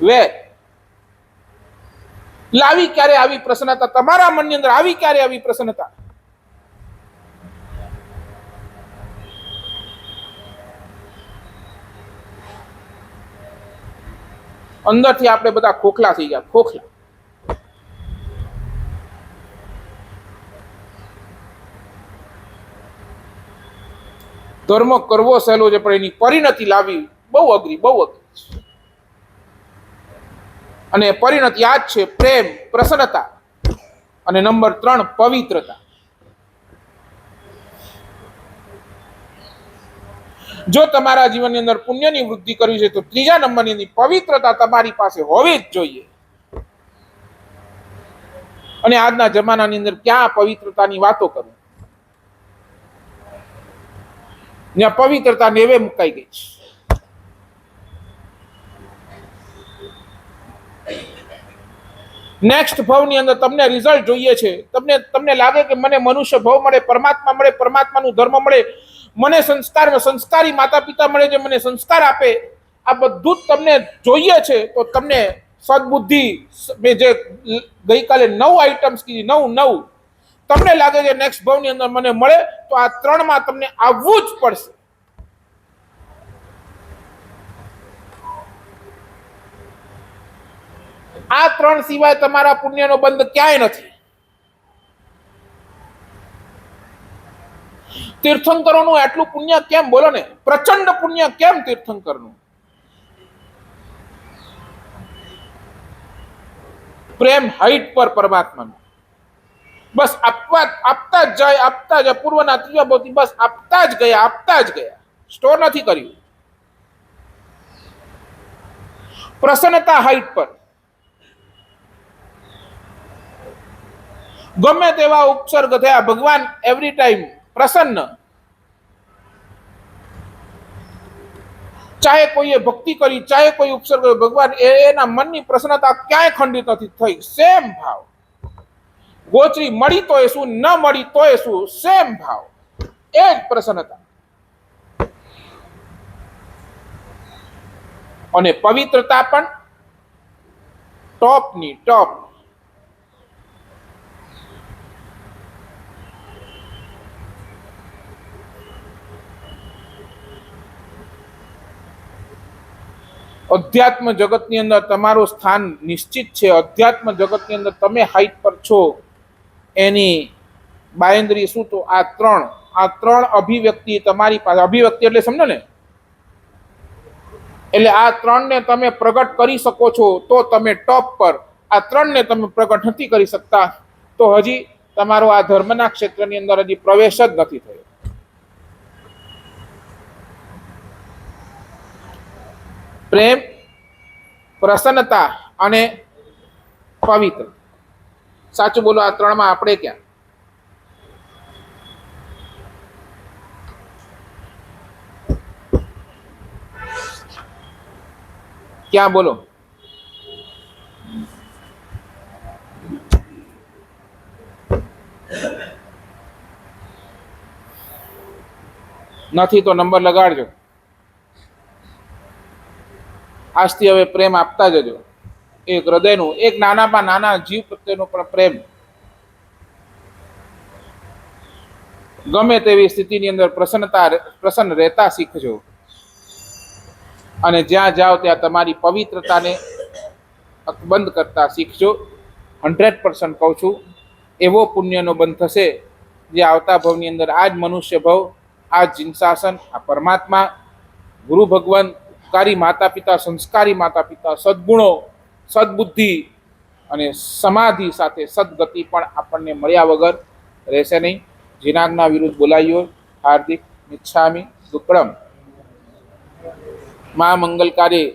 A: વે લાવી ક્યારે આવી પ્રસન્નતા તમારા મનની અંદર? આવી ક્યારે આવી પ્રસન્નતા? અંદરથી આપણે બધા ખોખલા થઈ ગયા, ખોખલા. ધર્મ કરવો સહેલો છે, પણ એની પરિણતિ લાવી બહુ અઘરી, બહુ અઘરી છે. અને પરિણતિ આ જ છે: પ્રેમ, પ્રસન્નતા, અને નંબર 3 પવિત્રતા. જો તમારા જીવનની અંદર પુણ્યની વૃદ્ધિ કરવી છે તો ત્રીજા નંબરની પવિત્રતા તમારી પાસે હોવી જ જોઈએ. અને આજના જમાનાની અંદર ક્યાં પવિત્રતાની વાતો કરું? ત્યાં પવિત્રતા નેવે મુકાઈ ગઈ છે. નેક્સ્ટ ભાવની અંદર તમને રિઝલ્ટ જોઈએ છે. તમને લાગે કે મને મનુષ્ય ભાવ મળે, પરમાત્મા મળે, પરમાત્માનું ધર્મ મળે, મને સંસ્કારી માતા પિતા મળે જે મને સંસ્કાર આપે, આ બધું જ તમને જોઈએ છે. તો તમને સદબુદ્ધિ, મેં જે ગઈકાલે 9 આઈટમ્સ કીધી, 9 તમને લાગે છે નેક્સ્ટ ભાવની અંદર મને મળે, તો આ 3માં તમને આવવું જ પડશે. આ 3 સિવાય તમારા પુણ્યનો બંધ ક્યાંય નથી. તીર્થંકરોનું એટલું પુણ્ય કેમ? બોલો ને, પ્રચંડ પુણ્ય કેમ તીર્થંકરનું? પ્રેમ હાઈટ પર પરમાત્માનો. બસ આપતા જ જાય, આપતા જ. પૂર્વના ત્રીજા ભાવથી બસ આપતા જ ગયા, સ્ટોર નથી કર્યું. પ્રસન્નતા હાઈટ પર. ગમે તેવા ઉપસર્ગ થયા, ભગવાન એવરી ટાઈમ પ્રસન્ન. ચાહે કોઈએ ભક્તિ કરી, ચાહે કોઈ ઉપસર્ગ, ભગવાન એના મનની પ્રસન્નતા ક્યાંય ખંડિત નથી થઈ. સેમ ભાવ. ગોચરી મળી તોય શું, ન મળી તોય શું, સેમ ભાવ, એ જ પ્રસન્નતા. અને પવિત્રતા પણ ટોપની ટોપ. અધ્યાત્મ જગતની અંદર તમારું સ્થાન નિશ્ચિત છે. અધ્યાત્મ જગતની અંદર તમે હાઈટ પર છો. એની બાંયધરી શું? તો આ 3 અભિવ્યક્તિ તમારી પાસે. અભિવ્યક્તિ એટલે સમજો ને, એટલે આ 3ને તમે પ્રગટ કરી શકો છો તો તમે ટોપ પર. આ 3ને તમે પ્રગટ નથી કરી શકતા તો હજી તમારો આ ધર્મના ક્ષેત્રની અંદર હજી પ્રવેશ જ નથી થયો. પ્રેમ, પ્રસન્નતા અને પવિત્ર. સાચું બોલો, આ 3માં આપણે ક્યાં? ક્યાં બોલો? નથી તો નંબર લગાડજો. આજથી હવે પ્રેમ આપતા જજો. એક હૃદયનું, એક નાનામાં નાના જીવ પ્રત્યેનો પણ પ્રેમ. ગમે તેવી સ્થિતિની અંદર પ્રસન્ન રહેતા શીખજો. અને જ્યાં જાઓ ત્યાં તમારી પવિત્રતાને અકબંધ કરતા શીખજો. 100% કહું છું, એવો પુણ્યનો બંધ થશે જે આવતા ભવની અંદર આ જ મનુષ્ય ભવ, આ જ જીનશાસન, આ પરમાત્મા, ગુરુ ભગવાન, ઉપકારી માતા પિતા, સંસ્કારી માતા પિતા, સદગુણો, સદબુદ્ધિ અને સમાધિ સાથે સદગતિ પણ આપણને મળ્યા વગર રહેશે નહીં. જીનાજ્ઞા વિરુદ્ધ બોલાયો હાર્દિક મિચ્છામિ દુક્કડમ. મા મંગલકારી